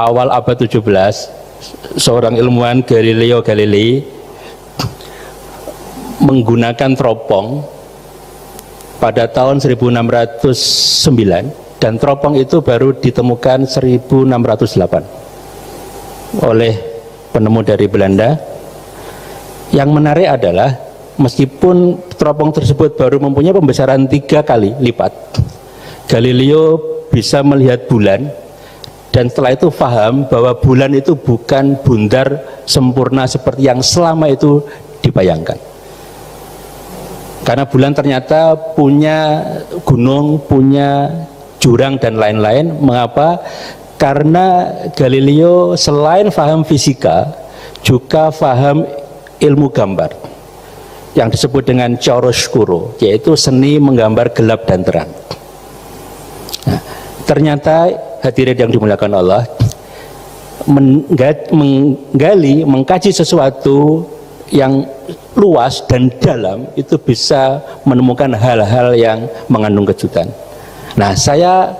awal abad 17, seorang ilmuwan Galileo Galilei menggunakan teropong pada tahun 1609, dan teropong itu baru ditemukan 1608 oleh penemu dari Belanda. Yang menarik adalah meskipun teropong tersebut baru mempunyai pembesaran 3 kali lipat, Galileo bisa melihat bulan, dan setelah itu paham bahwa bulan itu bukan bundar sempurna seperti yang selama itu dibayangkan, karena bulan ternyata punya gunung, punya jurang dan lain-lain. Mengapa? Karena Galileo selain paham fisika juga paham ilmu gambar yang disebut dengan chiaroscuro, yaitu seni menggambar gelap dan terang. Nah, ternyata hadirin yang dimuliakan Allah, menggali, mengkaji sesuatu yang luas dan dalam itu bisa menemukan hal-hal yang mengandung kejutan. Nah, saya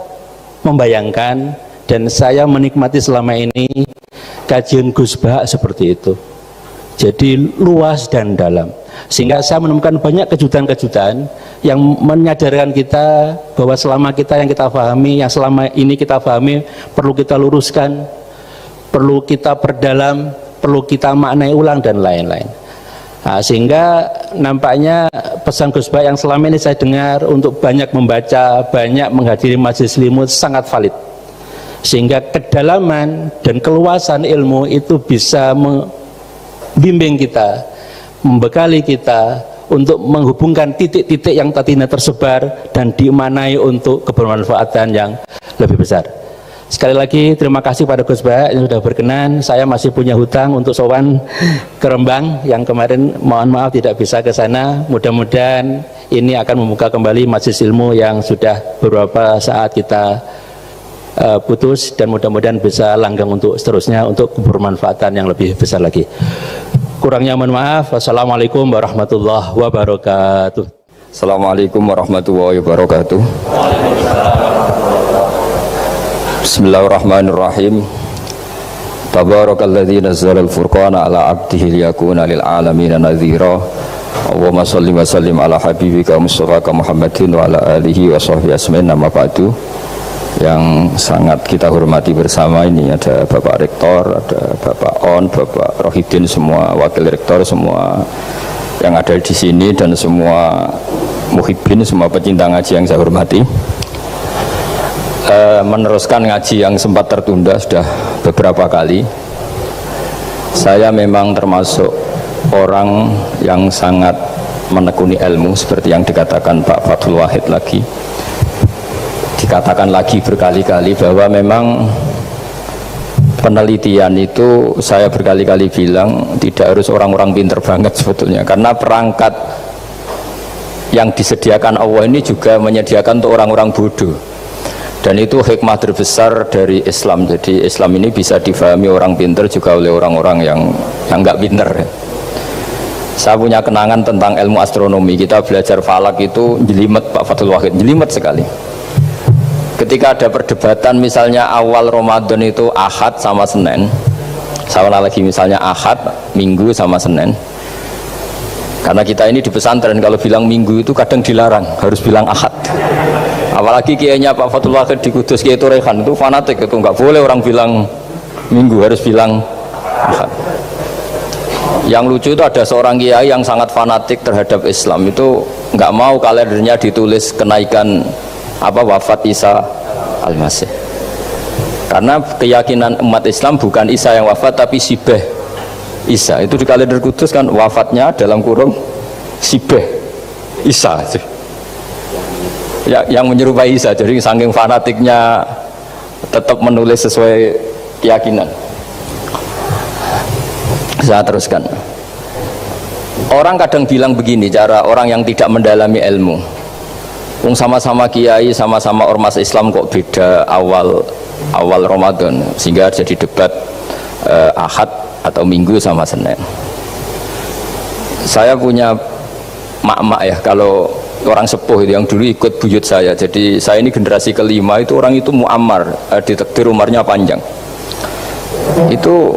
membayangkan dan saya menikmati selama ini kajian Gus Bah seperti itu. Jadi luas dan dalam, sehingga saya menemukan banyak kejutan-kejutan yang menyadarkan kita bahwa selama kita yang kita pahami, yang selama ini kita pahami, perlu kita luruskan, perlu kita perdalam, perlu kita maknai ulang dan lain-lain. Nah, sehingga nampaknya pesan Gus Bah yang selama ini saya dengar untuk banyak membaca, banyak menghadiri majelis ilmu sangat valid, sehingga kedalaman dan keluasan ilmu itu bisa membimbing kita, membekali kita untuk menghubungkan titik-titik yang tadinya tersebar dan dimaknai untuk kebermanfaatan yang lebih besar. Sekali lagi terima kasih pada Gus Bah yang sudah berkenan. Saya masih punya hutang untuk sowan ke Rembang yang kemarin, mohon maaf tidak bisa ke sana. Mudah-mudahan ini akan membuka kembali majelis ilmu yang sudah beberapa saat kita putus, dan mudah-mudahan bisa langgeng untuk seterusnya untuk kebermanfaatan yang lebih besar lagi. Kurangnya mohon maaf. Wassalamualaikum warahmatullahi wabarakatuh. Assalamualaikum warahmatullahi wabarakatuh. Bismillahirrahmanirrahim. Tabarakalladzi nazzala al-furqana ala 'abdihi liyakuna lil 'alamin nadhira. Allahumma shalli wa sallim ala habibika Mustafa Muhammadin wa ala alihi wa sahbihi asma'in. Nama ba'du. Yang sangat kita hormati bersama ini ada Bapak Rektor, ada Bapak On, Bapak Rohidin, semua wakil rektor, semua yang ada di sini, dan semua muhibbin, semua pecinta ngaji yang saya hormati. Meneruskan ngaji yang sempat tertunda sudah beberapa kali. Saya memang termasuk orang yang sangat menekuni ilmu seperti yang dikatakan Pak Fathul Wahid lagi. Dikatakan lagi berkali-kali bahwa memang penelitian itu, saya berkali-kali bilang, tidak harus orang-orang pinter banget sebetulnya, karena perangkat yang disediakan Allah ini juga menyediakan untuk orang-orang bodoh, dan itu hikmah terbesar dari Islam. Jadi Islam ini bisa difahami orang pinter juga oleh orang-orang yang nggak pinter. Saya punya kenangan tentang ilmu astronomi. Kita belajar falak itu jelimet, Pak Fathul Wahid, jelimet sekali. Ketika ada perdebatan misalnya awal Ramadan itu Ahad sama Senin, saya lagi misalnya Ahad, Minggu sama Senin, karena kita ini di pesantren kalau bilang Minggu itu kadang dilarang, harus bilang Ahad. Apalagi kiainya Pak Fathul Wahid di Kudus, Kiai Turehan itu fanatik, itu nggak boleh orang bilang Minggu, harus bilang Ahad. Yang lucu itu ada seorang kiai yang sangat fanatik terhadap Islam, itu nggak mau kalendernya ditulis kenaikan wafat Isa Al-Masih, karena keyakinan umat Islam bukan Isa yang wafat tapi Sibeh Isa. Itu di kalender Kudus kan wafatnya dalam kurung Sibeh Isa ya, yang menyerupai Isa. Jadi saking fanatiknya tetap menulis sesuai keyakinan. Saya teruskan. Orang kadang bilang begini, cara orang yang tidak mendalami ilmu, sama-sama kiai, sama-sama ormas Islam kok beda awal Ramadan, sehingga jadi debat Ahad atau Minggu sama Senin. Saya punya mak-mak ya, kalau orang sepuh itu yang dulu ikut buyut saya, jadi saya ini generasi kelima, itu orang itu muammar, ditakdir umurnya panjang. itu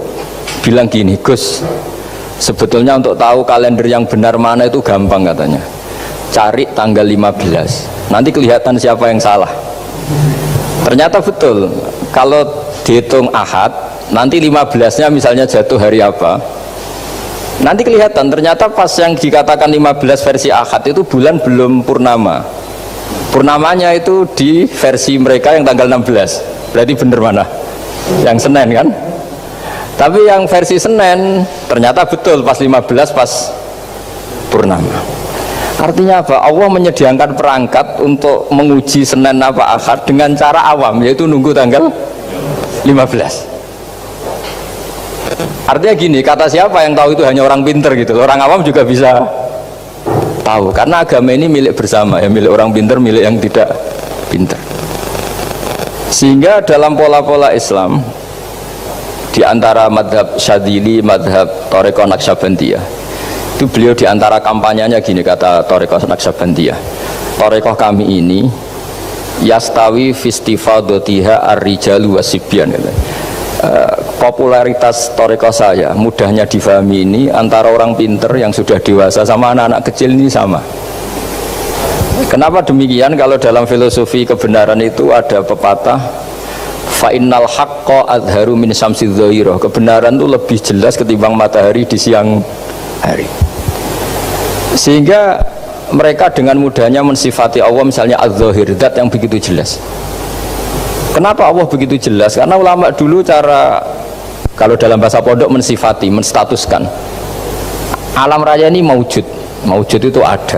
bilang gini, Gus, sebetulnya untuk tahu kalender yang benar mana itu gampang katanya. Cari tanggal 15, nanti kelihatan siapa yang salah. Ternyata betul, kalau dihitung Ahad, nanti 15-nya misalnya jatuh hari apa, nanti kelihatan ternyata pas yang dikatakan 15 versi Ahad itu bulan belum purnama. Purnamanya itu di versi mereka yang tanggal 16. Berarti bener mana? Yang Senin kan? Tapi yang versi Senin ternyata betul pas 15 pas purnama. Artinya apa? Allah menyediakan perangkat untuk menguji Senin apa Ahad dengan cara awam, yaitu nunggu tanggal 15. Artinya gini, kata siapa yang tahu itu hanya orang pinter gitu. Orang awam juga bisa tahu, karena agama ini milik bersama, ya, milik orang pinter, milik yang tidak pinter. Sehingga dalam pola-pola Islam, di antara madhab Syadzili, madhab Thariqah Naqsyabandiyah, itu beliau di antara kampanyenya gini, kata Thariqah Naqsyabandiyah, Thariqah kami ini yastawi fistifadatiha ar-rijalu wasibyan. Popularitas Thariqah saya, mudahnya difahami ini, antara orang pinter yang sudah dewasa sama anak-anak kecil ini sama. Kenapa demikian? Kalau dalam filosofi kebenaran itu ada pepatah, fa'innal haqqa adharu min syamsidz dzahirah. Kebenaran itu lebih jelas ketimbang matahari di siang hari. Sehingga mereka dengan mudahnya mensifati Allah misalnya az-zahir, zat yang begitu jelas. Kenapa Allah begitu jelas? Karena ulama dulu cara, kalau dalam bahasa pondok, mensifati, menstatuskan alam raya ini maujud. Maujud itu ada.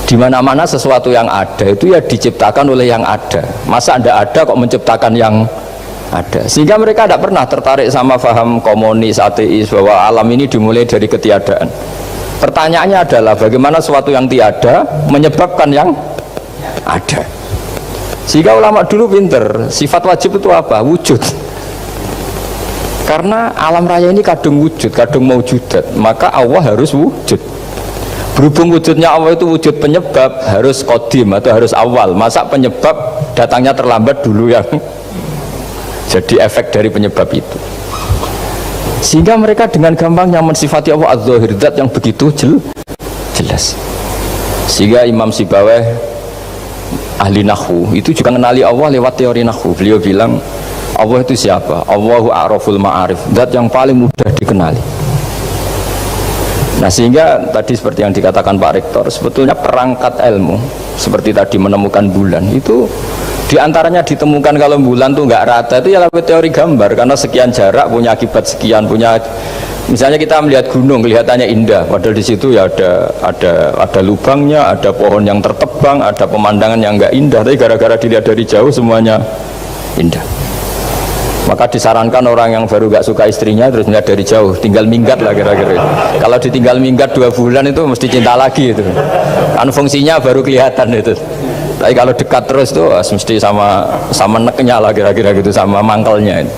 Di mana-mana sesuatu yang ada itu ya diciptakan oleh yang ada. Masa tidak ada kok menciptakan yang ada? Sehingga mereka tidak pernah tertarik sama faham komunis, ateis, bahwa alam ini dimulai dari ketiadaan. Pertanyaannya adalah bagaimana sesuatu yang tiada menyebabkan yang ada. Sehingga ulama dulu pinter, sifat wajib itu apa? Wujud. Karena alam raya ini kadung wujud, kadung maujudat, maka Allah harus wujud. Berhubung wujudnya Allah itu wujud penyebab, harus qadim atau harus awal. Masa penyebab datangnya terlambat dulu yang jadi efek dari penyebab itu. Sehingga mereka dengan gampangnya mensifati Allah az-zahir, zat yang begitu jelas. Sehingga Imam Sibawayh, ahli nahwu, itu juga mengenali Allah lewat teori nahwu. Beliau bilang Allah itu siapa? Allahu a'raful ma'arif, zat yang paling mudah dikenali. Nah, sehingga tadi seperti yang dikatakan Pak Rektor, sebetulnya perangkat ilmu seperti tadi menemukan bulan itu diantaranya ditemukan kalau bulan tuh nggak rata itu ya lewat teori gambar, karena sekian jarak punya akibat sekian, punya, misalnya kita melihat gunung kelihatannya indah, padahal di situ ya ada lubangnya, ada pohon yang tertebang, ada pemandangan yang nggak indah, tapi gara-gara dilihat dari jauh semuanya indah. Maka disarankan orang yang baru gak suka istrinya terus melihat dari jauh, tinggal minggat lah kira-kira. Kalau ditinggal minggat 2 bulan itu mesti cinta lagi itu. Kan fungsinya baru kelihatan itu. Tapi kalau dekat terus tuh mesti sama neknya lah kira-kira gitu, sama mangkelnya itu.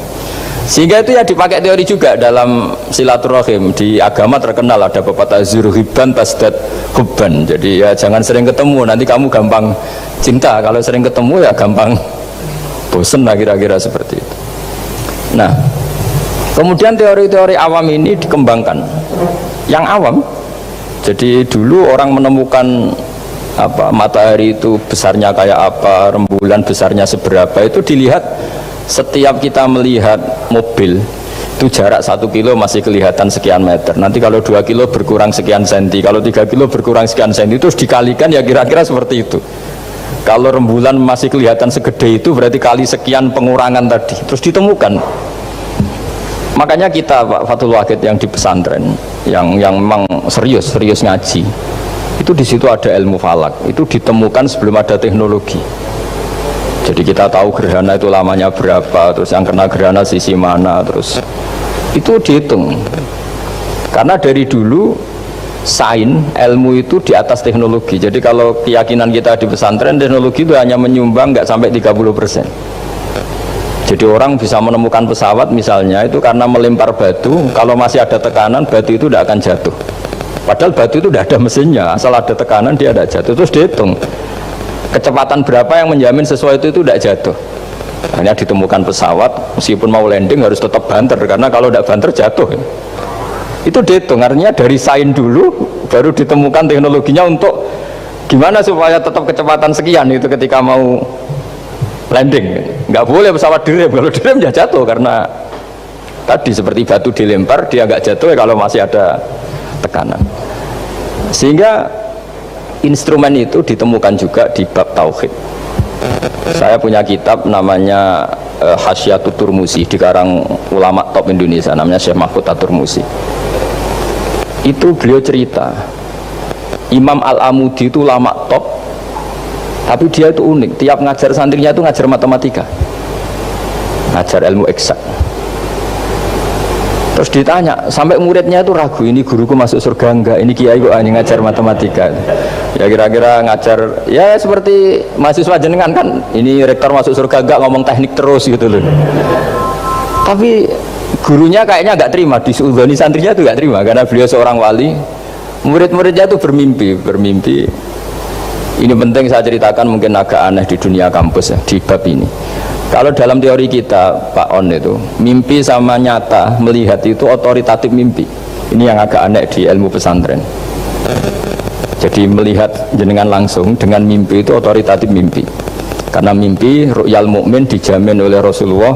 Sehingga itu ya dipakai teori juga dalam silaturahim. Di agama terkenal ada pepatah zurhiban tasdad hubban. Jadi ya jangan sering ketemu, nanti kamu gampang cinta. Kalau sering ketemu ya gampang bosen lah kira-kira seperti itu. Nah, kemudian teori-teori awam ini dikembangkan. Yang awam, jadi dulu orang menemukan apa, matahari itu besarnya kayak apa, rembulan besarnya seberapa, itu dilihat setiap kita melihat mobil itu jarak 1 kilo masih kelihatan sekian meter, nanti kalau 2 kilo berkurang sekian senti, kalau 3 kilo berkurang sekian senti, terus dikalikan ya kira-kira seperti itu. Kalau rembulan masih kelihatan segede itu berarti kali sekian pengurangan tadi, terus ditemukan. Makanya kita Pak Fathul Wahid yang di pesantren yang memang serius ngaji, itu di situ ada ilmu falak, itu ditemukan sebelum ada teknologi. Jadi kita tahu gerhana itu lamanya berapa, terus yang kena gerhana sisi mana, terus itu dihitung. Karena dari dulu sains, ilmu itu di atas teknologi. Jadi kalau keyakinan kita di pesantren, teknologi itu hanya menyumbang nggak sampai 30%. Jadi orang bisa menemukan pesawat misalnya itu karena melempar batu, kalau masih ada tekanan batu itu tidak akan jatuh. Padahal batu itu tidak ada mesinnya, asal ada tekanan dia tidak jatuh. Terus dihitung kecepatan berapa yang menjamin sesuatu itu tidak jatuh. Hanya ditemukan pesawat, meskipun mau landing harus tetap banter, karena kalau tidak banter jatuh. Itu dihitung, artinya dari sains dulu, baru ditemukan teknologinya untuk gimana supaya tetap kecepatan sekian itu ketika mau landing. Nggak boleh pesawat direm, kalau direm ya jatuh, karena tadi seperti batu dilempar, dia nggak jatuh ya kalau masih ada tekanan. Sehingga instrumen itu ditemukan juga di bab tauhid. Saya punya kitab namanya Hasyiatut Turmusi, dikarang ulama top Indonesia, namanya Syekh Mahfud At-Turmusi. Itu beliau cerita Imam Al-Amudi itu ulama top, tapi dia itu unik, tiap ngajar santrinya itu ngajar matematika, ngajar ilmu eksak. Terus ditanya, sampai muridnya itu ragu, ini guruku masuk surga enggak, ini kiai kok hanya ngajar matematika. Ya kira-kira ngajar, ya seperti mahasiswa jenengan kan, ini rektor masuk surga enggak, ngomong teknik terus gitu loh. Tapi gurunya kayaknya enggak terima, disuudhoni santrinya itu enggak terima, karena beliau seorang wali. Murid-muridnya itu bermimpi. Ini penting saya ceritakan, mungkin agak aneh di dunia kampus ya, di bab ini. Kalau dalam teori kita, Pak On, itu mimpi sama nyata, melihat itu otoritatif mimpi. Ini yang agak aneh di ilmu pesantren. Jadi melihat jenengan langsung dengan mimpi itu otoritatif mimpi. Karena mimpi ru'yal mukmin dijamin oleh Rasulullah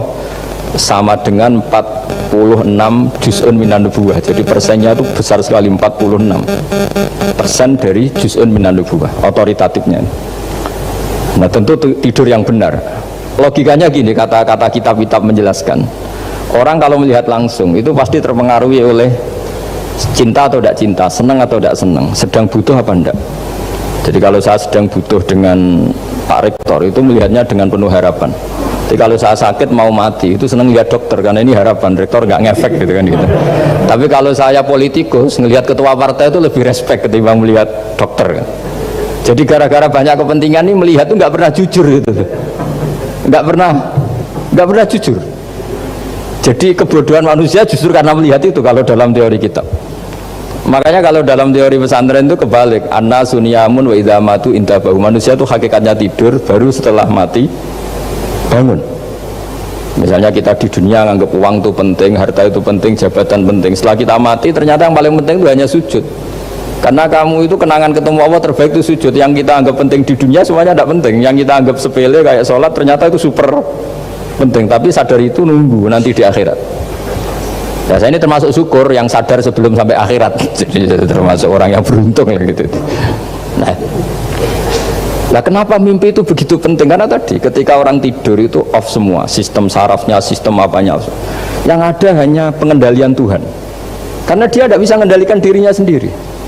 sama dengan 46 juz'un minan nubuwah. Jadi persennya itu besar sekali, 46% dari juz'un minan nubuwah otoritatifnya. Nah tentu tidur yang benar. Logikanya gini, kata-kata kitab-kitab menjelaskan, orang kalau melihat langsung itu pasti terpengaruhi oleh cinta atau tidak cinta, senang atau tidak senang, sedang butuh apa enggak. Jadi kalau saya sedang butuh dengan Pak Rektor, itu melihatnya dengan penuh harapan. Jadi kalau saya sakit mau mati, itu senang lihat dokter, karena ini harapan, Rektor nggak ngefek gitu kan gitu. Tapi kalau saya politikus, ngelihat ketua partai itu lebih respect ketimbang melihat dokter kan. Jadi gara-gara banyak kepentingan ini, melihat itu nggak pernah jujur gitu. Nggak pernah jujur. Jadi kebodohan manusia justru karena melihat itu, kalau dalam teori kita. Makanya kalau dalam teori pesantren itu kebalik, anna sunyamun wa idza matu intabahu. Manusia itu hakikatnya tidur, baru setelah mati bangun. Misalnya kita di dunia nganggap uang itu penting, harta itu penting, jabatan penting. Setelah kita mati ternyata yang paling penting itu hanya sujud. Karena kamu itu kenangan ketemu Allah terbaik itu sujud. Yang kita anggap penting di dunia semuanya tidak penting. Yang kita anggap sepele kayak sholat ternyata itu super penting. Tapi sadar itu nunggu nanti di akhirat. Ya, saya ini termasuk syukur yang sadar sebelum sampai akhirat. Jadi termasuk orang yang beruntung ya gitu. Nah, kenapa mimpi itu begitu penting? Karena tadi ketika orang tidur itu off semua, sistem sarafnya, sistem apanya. Yang ada hanya pengendalian Tuhan. Karena dia tidak bisa mengendalikan dirinya sendiri.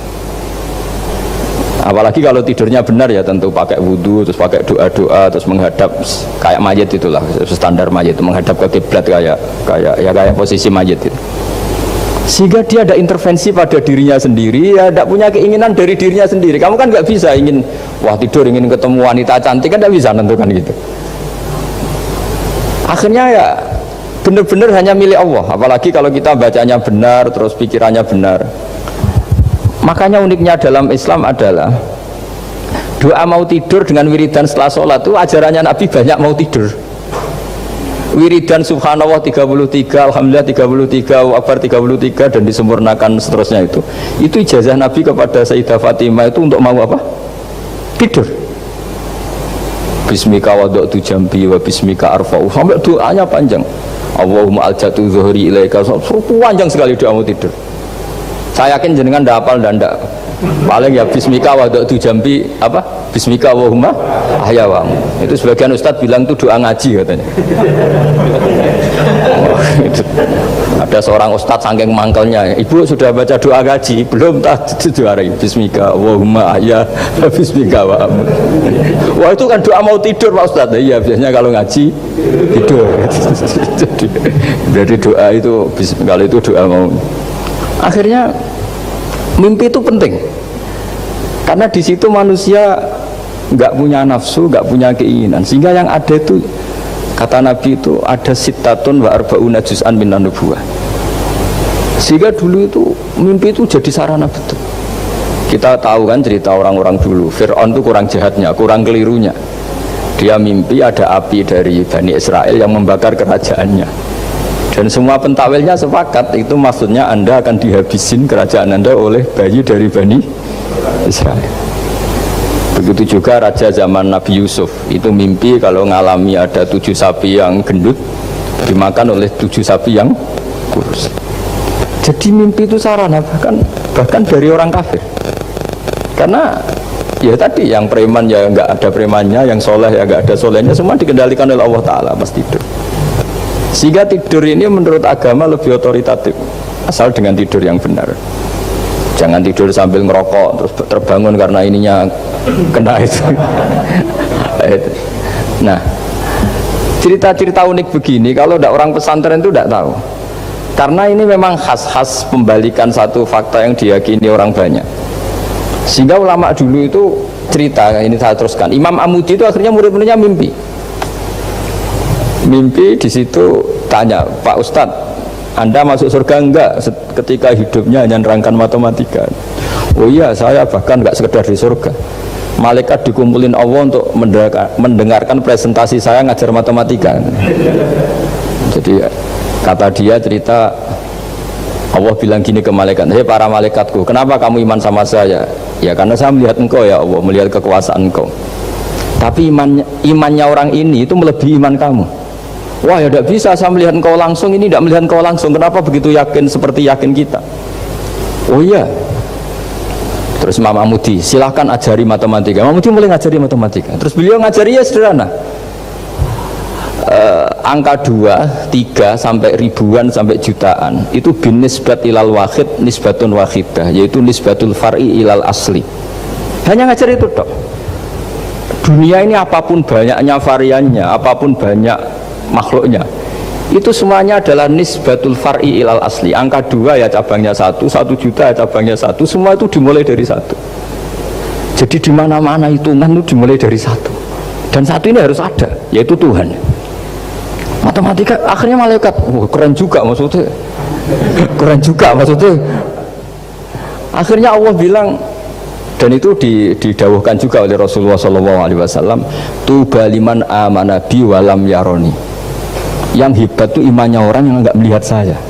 Apalagi kalau tidurnya benar ya tentu pakai wudhu, terus pakai doa-doa, terus menghadap kayak mayit itulah, standar mayit itu menghadap ke kiblat kayak posisi mayit itu. Sehingga dia ada intervensi pada dirinya sendiri, ya tidak punya keinginan dari dirinya sendiri. Kamu kan nggak bisa ingin wah tidur ingin ketemu wanita cantik kan tidak bisa nentukan gitu. Akhirnya ya benar-benar hanya milik Allah. Apalagi kalau kita bacanya benar, terus pikirannya benar. Makanya uniknya dalam Islam adalah doa mau tidur dengan wiridan setelah sholat itu ajarannya Nabi banyak mau tidur. Wiridan subhanallah 33, alhamdulillah 33, Allahu akbar 33 dan disempurnakan seterusnya itu. Itu ijazah Nabi kepada Sayyidah Fatimah itu untuk mau apa? Tidur. Bismika wada'tu jambi wa bismika arfa'u. Sampai doanya panjang. Allahumma aljatu zuhri ilaika. Panjang sekali doa mau tidur. Saya yakin jenengan ndak hafal dan ndak paling ya bismika wada'tu jambi apa bismika Allahumma ahyawamu. Itu sebagian ustadz bilang itu doa ngaji katanya. Itu. Ada seorang ustadz saking mangkelnya, ibu sudah baca doa ngaji belum? Tak juarai bismika Allahumma ahya bismika wa amu. Wah itu kan doa mau tidur Pak Ustadz. Iya biasanya kalau ngaji tidur. Jadi doa itu kalau itu doa mau. Akhirnya mimpi itu penting karena di situ manusia nggak punya nafsu, nggak punya keinginan, sehingga yang ada itu kata Nabi itu ada sittatun wa arba'una juz'an minan nubuwah. Sehingga dulu itu mimpi itu jadi sarana betul. Kita tahu kan cerita orang-orang dulu, Fir'aun itu kurang jahatnya, kurang kelirunya. Dia mimpi ada api dari Bani Israel yang membakar kerajaannya, dan semua pentakwilnya sepakat itu maksudnya Anda akan dihabisin kerajaan Anda oleh bayi dari Bani Israel. Begitu juga raja zaman Nabi Yusuf itu mimpi kalau ngalami ada 7 sapi yang gendut dimakan oleh 7 sapi yang kurus. Jadi mimpi itu sarana bahkan dari orang kafir, karena ya tadi yang preman ya nggak ada premannya, yang soleh ya nggak ada solehnya, semua dikendalikan oleh Allah Ta'ala pas tidur. Sehingga tidur ini menurut agama lebih otoritatif, asal dengan tidur yang benar. Jangan tidur sambil ngerokok terus terbangun karena ininya kena itu. Nah, cerita-cerita unik begini kalau tidak orang pesantren itu tidak tahu, karena ini memang khas pembalikan satu fakta yang diyakini orang banyak. Sehingga ulama dulu itu cerita, ini saya teruskan. Imam Amudi itu akhirnya murid-muridnya mimpi di situ tanya, Pak Ustadz, Anda masuk surga enggak ketika hidupnya hanya nerangkan matematika? Oh iya, saya bahkan enggak sekedar di surga, malaikat dikumpulin Allah untuk mendengarkan presentasi saya ngajar matematika. Jadi kata dia cerita, Allah bilang gini ke malaikat, hei para malaikatku, kenapa kamu iman sama saya? Ya karena saya melihat engkau ya Allah, melihat kekuasaan engkau. Tapi imannya orang ini itu melebihi iman kamu. Wah ya tidak bisa, saya melihat engkau langsung, ini tidak melihat engkau langsung, kenapa begitu yakin seperti yakin kita? Oh iya. Terus Imam Amudi, silahkan ajari matematika. Imam Amudi mulai ngajari matematika. Terus beliau ngajari ya sederhana, angka 2, 3 sampai ribuan sampai jutaan itu bin nisbat ilal wahid nisbatun wahidah, yaitu nisbatul far'i ilal asli. Hanya ngajar itu dok. Dunia ini apapun banyaknya variannya, apapun banyak makhluknya, itu semuanya adalah nisbatul far'i ilal asli. Angka 2 ya cabangnya 1, 1 juta ya cabangnya 1, semua itu dimulai dari 1. Jadi di mana-mana hitungan itu dimulai dari 1, dan 1 ini harus ada, yaitu Tuhan. Matematika akhirnya malaikat, keren juga maksudnya, akhirnya Allah bilang, dan itu didawuhkan juga oleh Rasulullah SAW, tuba liman amana bi walam yaroni, yang hebat itu imannya orang yang enggak melihat saya.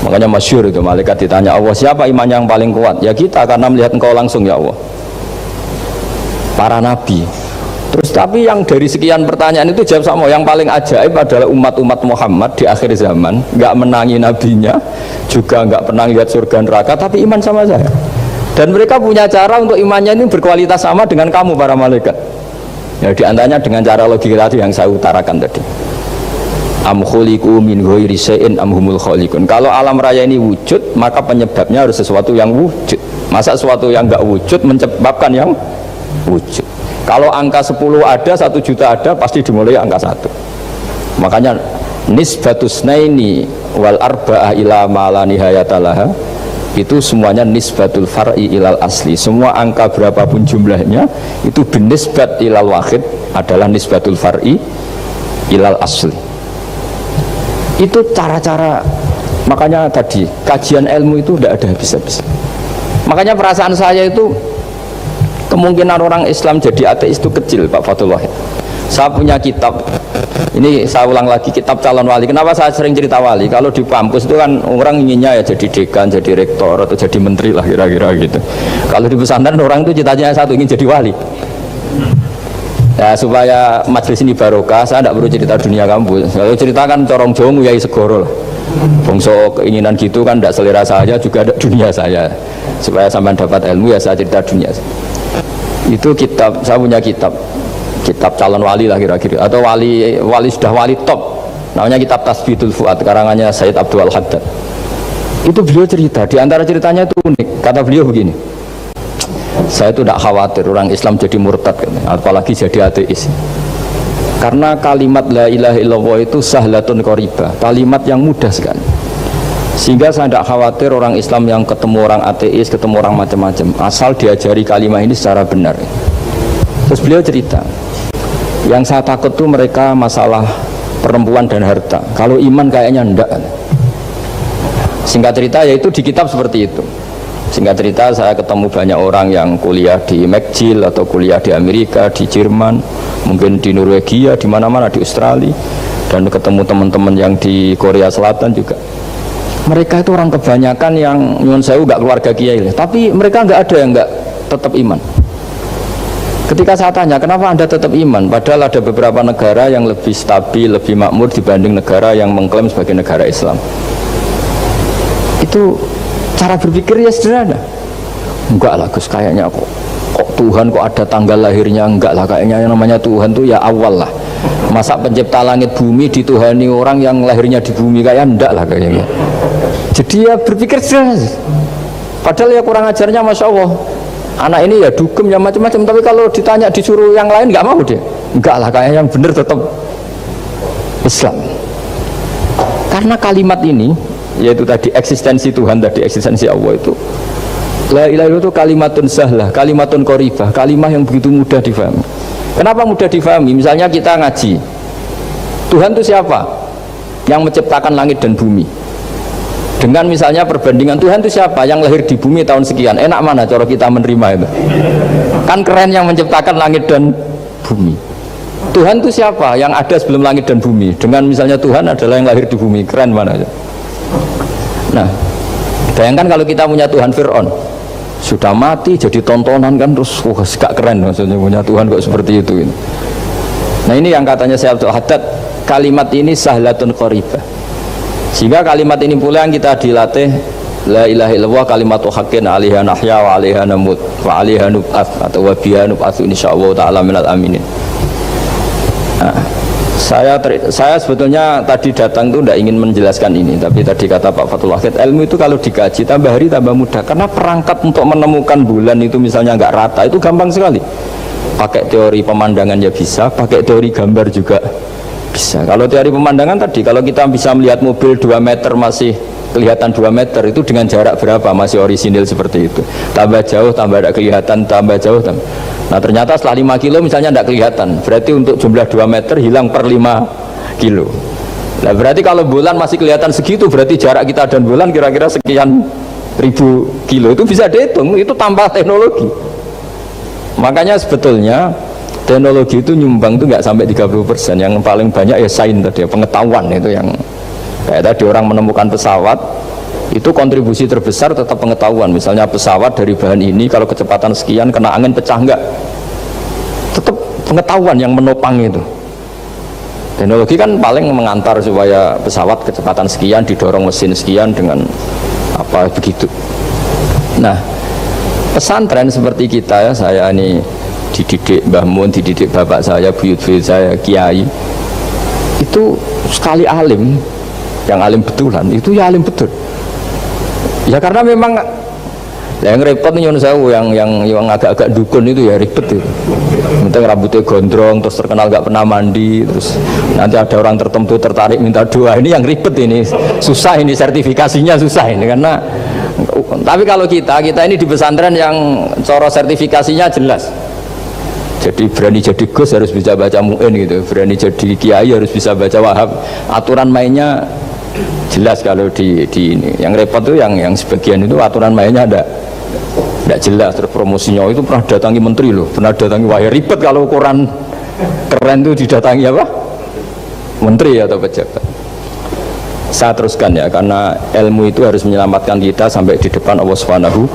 Makanya masyhur itu, malaikat ditanya Allah, siapa imannya yang paling kuat? Ya kita, karena melihat engkau langsung ya Allah. Para nabi. Terus tapi yang dari sekian pertanyaan itu jawab sama, yang paling ajaib adalah umat-umat Muhammad di akhir zaman, nggak menangi nabinya, juga nggak pernah lihat surga neraka, tapi iman sama saya. Dan mereka punya cara untuk imannya ini berkualitas sama dengan kamu para malaikat. Ya diantaranya dengan cara logika tadi yang saya utarakan tadi. Am khuliqu min ghairi syai'in am humul khaliqun. Kalau alam raya ini wujud, maka penyebabnya harus sesuatu yang wujud. Masa sesuatu yang nggak wujud menyebabkan yang wujud? Kalau angka 10 ada, 1 juta ada, pasti dimulai angka 1. Makanya nisbatus naini wal arba'ah ila ma la nihayatalaha, itu semuanya nisbatul far'i ilal asli. Semua angka berapapun jumlahnya itu binisbat ilal wahid adalah nisbatul far'i ilal asli. Itu cara-cara, makanya tadi kajian ilmu itu tidak ada habis-habis. Makanya perasaan saya itu, kemungkinan orang Islam jadi ateis itu kecil Pak Fatullah. Saya punya kitab, ini saya ulang lagi, kitab calon wali. Kenapa saya sering cerita wali? Kalau di kampus itu kan orang inginnya ya jadi dekan, jadi rektor, atau jadi menteri lah kira-kira gitu. Kalau di pesantren orang itu cita-citanya satu, ingin jadi wali. Ya supaya majelis ini barokah, saya tidak perlu cerita dunia kampus. Kalau ceritakan corong Jawa Yai Segoro lah. Bongso keinginan gitu kan tidak selera saya, juga ada dunia saya. Supaya sampai dapat ilmu ya saya cerita dunia. Itu kitab, saya punya kitab calon wali lah kira-kira, atau wali sudah wali top, namanya kitab Tasbihul Fuad, karangannya Sayyid Abdul Haddad. Itu beliau cerita, di antara ceritanya itu unik. Kata beliau begini, saya itu tidak khawatir orang Islam jadi murtad, apalagi jadi ateis, karena kalimat la ilaha illallah itu sahlatun qoribah, kalimat yang mudah sekali, sehingga saya tidak khawatir orang Islam yang ketemu orang ateis, ketemu orang macam-macam, asal diajari kalimat ini secara benar. Terus beliau cerita, yang saya takut tuh mereka masalah perempuan dan harta, kalau iman kayaknya enggak. Singkat cerita, yaitu di kitab seperti itu. Singkat cerita, saya ketemu banyak orang yang kuliah di McGill atau kuliah di Amerika, di Jerman, mungkin di Norwegia, di mana-mana, di Australia, dan ketemu teman-teman yang di Korea Selatan juga. Mereka itu orang kebanyakan yang nyuwun sewu nggak keluarga kiai, tapi mereka nggak ada yang nggak tetap iman. Ketika saya tanya, kenapa Anda tetap iman? Padahal ada beberapa negara yang lebih stabil, lebih makmur dibanding negara yang mengklaim sebagai negara Islam. Itu cara berpikir ya sederhana. Enggak lah Gus, kayaknya kok Tuhan kok ada tanggal lahirnya? Enggak lah, kayaknya yang namanya Tuhan tuh ya awal lah. Masa pencipta langit bumi dituhani orang yang lahirnya di bumi? Kayak enggak lah kayaknya. Jadi ya berpikir sederhana. Padahal ya kurang ajarnya Masya Allah. Anak ini ya dugem ya macam-macam, tapi kalau ditanya disuruh yang lain enggak mau dia. Enggak lah, kayaknya yang benar tetap Islam. Karena kalimat ini, yaitu tadi eksistensi Tuhan, tadi eksistensi Allah itu, la ilaha illallah itu kalimatun sahlah, kalimatun qoribah, kalimah yang begitu mudah difahami. Kenapa mudah difahami? Misalnya kita ngaji, Tuhan itu siapa? Yang menciptakan langit dan bumi. Dengan misalnya perbandingan Tuhan itu siapa? Yang lahir di bumi tahun sekian. Enak mana cara kita menerima itu? Kan keren yang menciptakan langit dan bumi. Tuhan itu siapa? Yang ada sebelum langit dan bumi. Dengan misalnya Tuhan adalah yang lahir di bumi. Keren mana? Nah, bayangkan kalau kita punya Tuhan Fir'aun, sudah mati jadi tontonan kan, terus gak keren maksudnya punya Tuhan kok seperti itu. Nah ini yang katanya Syekh Abdul Haddad, kalimat ini sahlatun qoribah. Sehingga kalimat ini pula yang kita dilatih, la ilaha illallah kalimatu haqqin 'alaiha nahya wa 'alaiha namut wa 'alaiha nub'ats atau wa biha nub'atsu insyaallah taala minal aminin. Nah, saya sebetulnya tadi datang itu tidak ingin menjelaskan ini, tapi tadi kata Pak Fathul Wahid, ilmu itu kalau dikaji tambah hari tambah mudah, karena perangkat untuk menemukan bulan itu misalnya nggak rata itu gampang sekali. Pakai teori pemandangan ya bisa, pakai teori gambar juga bisa. Kalau teori pemandangan tadi, kalau kita bisa melihat mobil 2 meter masih kelihatan 2 meter, itu dengan jarak berapa masih orisinil seperti itu. Tambah jauh tambah tidak kelihatan, tambah jauh tambah. Nah ternyata setelah 5 kilo misalnya tidak kelihatan, berarti untuk jumlah 2 meter hilang per 5 kilo. Nah berarti kalau bulan masih kelihatan segitu, berarti jarak kita dan bulan kira-kira sekian ribu kilo. Itu bisa dihitung, itu tambah teknologi. Makanya sebetulnya teknologi itu nyumbang itu nggak sampai 30%. Yang paling banyak ya sains tadi, pengetahuan itu yang kayak tadi orang menemukan pesawat, itu kontribusi terbesar tetap pengetahuan. Misalnya pesawat dari bahan ini kalau kecepatan sekian kena angin pecah enggak, tetap pengetahuan yang menopang itu. Teknologi kan paling mengantar supaya pesawat kecepatan sekian didorong mesin sekian dengan apa begitu. Nah pesantren seperti kita ya, saya ini dididik Mbah Mun, dididik bapak saya, buyut-buyut saya, kiai, itu sekali alim, yang alim betulan, itu ya alim betul. Ya karena memang yang repot nih yang agak-agak dukun itu ya ribet itu. Penting rambutnya gondrong, terus terkenal gak pernah mandi, terus nanti ada orang tertentu tertarik minta doa, ini yang ribet ini, susah ini sertifikasinya susah ini karena. Tapi kalau kita ini di pesantren yang cara sertifikasinya jelas. Jadi berani jadi Gus harus bisa baca Mu'in gitu, berani jadi Kiai harus bisa baca Wahab. Aturan mainnya jelas kalau di ini. Yang repot tuh yang sebagian itu aturan mainnya tidak jelas. Terus promosinya itu pernah datangi menteri loh, pernah datangi wahai ribet kalau ukuran keren tuh didatangi apa? Menteri atau pejabat. Saya teruskan ya, karena ilmu itu harus menyelamatkan kita sampai di depan Allah Subhanahu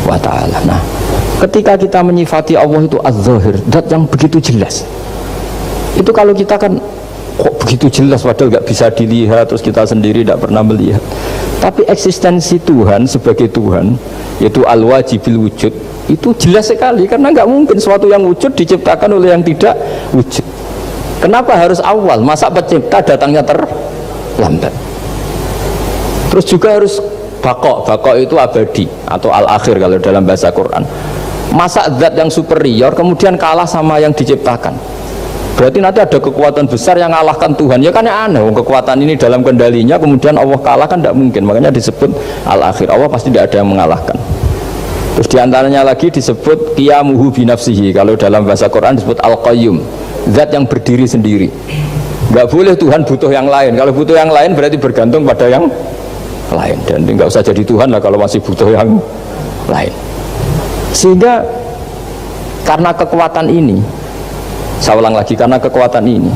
wa Ta'ala. Nah, ketika kita menyifati Allah itu az-zahir, zat yang begitu jelas, itu kalau kita kan kok begitu jelas padahal nggak bisa dilihat, terus kita sendiri tidak pernah melihat. Tapi eksistensi Tuhan sebagai Tuhan, yaitu al-wajibil wujud, itu jelas sekali, karena nggak mungkin suatu yang wujud diciptakan oleh yang tidak wujud. Kenapa harus awal? Masa pencipta datangnya terlambat? Terus juga harus bako itu abadi atau al-akhir kalau dalam bahasa Quran. Masa zat yang superior kemudian kalah sama yang diciptakan? Berarti nanti ada kekuatan besar yang mengalahkan Tuhan. Ya kan ya aneh, kekuatan ini dalam kendalinya kemudian Allah kalah kan tidak mungkin. Makanya disebut al-akhir, Allah pasti tidak ada yang mengalahkan. Terus diantaranya lagi disebut qiyamuhu binafsihi, kalau dalam bahasa Quran disebut al-qayyum, zat yang berdiri sendiri. Nggak boleh Tuhan butuh yang lain. Kalau butuh yang lain berarti bergantung pada yang lain, dan nggak usah jadi Tuhan lah kalau masih butuh yang lain. Sehingga karena kekuatan ini, saya ulang lagi, karena kekuatan ini,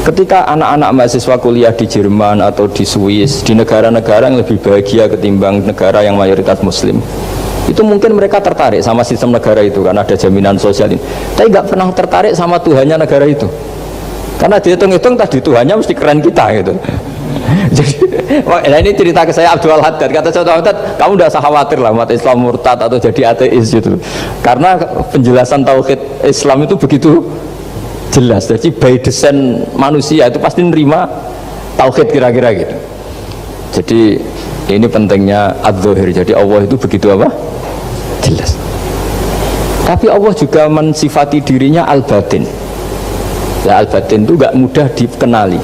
ketika anak-anak mahasiswa kuliah di Jerman atau di Swiss, di negara-negara yang lebih bahagia ketimbang negara yang mayoritas muslim, itu mungkin mereka tertarik sama sistem negara itu karena ada jaminan sosial ini, tapi nggak pernah tertarik sama Tuhannya negara itu, karena dihitung-hitung tadi Tuhannya mesti keren kita gitu. Jadi, nah ini cerita ke saya Abdul Haddad, kata saya Abdul Haddad, kamu tidak usah khawatir lah umat Islam murtad atau jadi ateis gitu, karena penjelasan tauhid Islam itu begitu jelas. Jadi by design manusia itu pasti nerima tauhid kira-kira gitu. Jadi ini pentingnya adz-dzahir. Jadi Allah itu begitu apa? Jelas. Tapi Allah juga mensifati dirinya al-batin. Ya, al-batin itu gak mudah dikenali.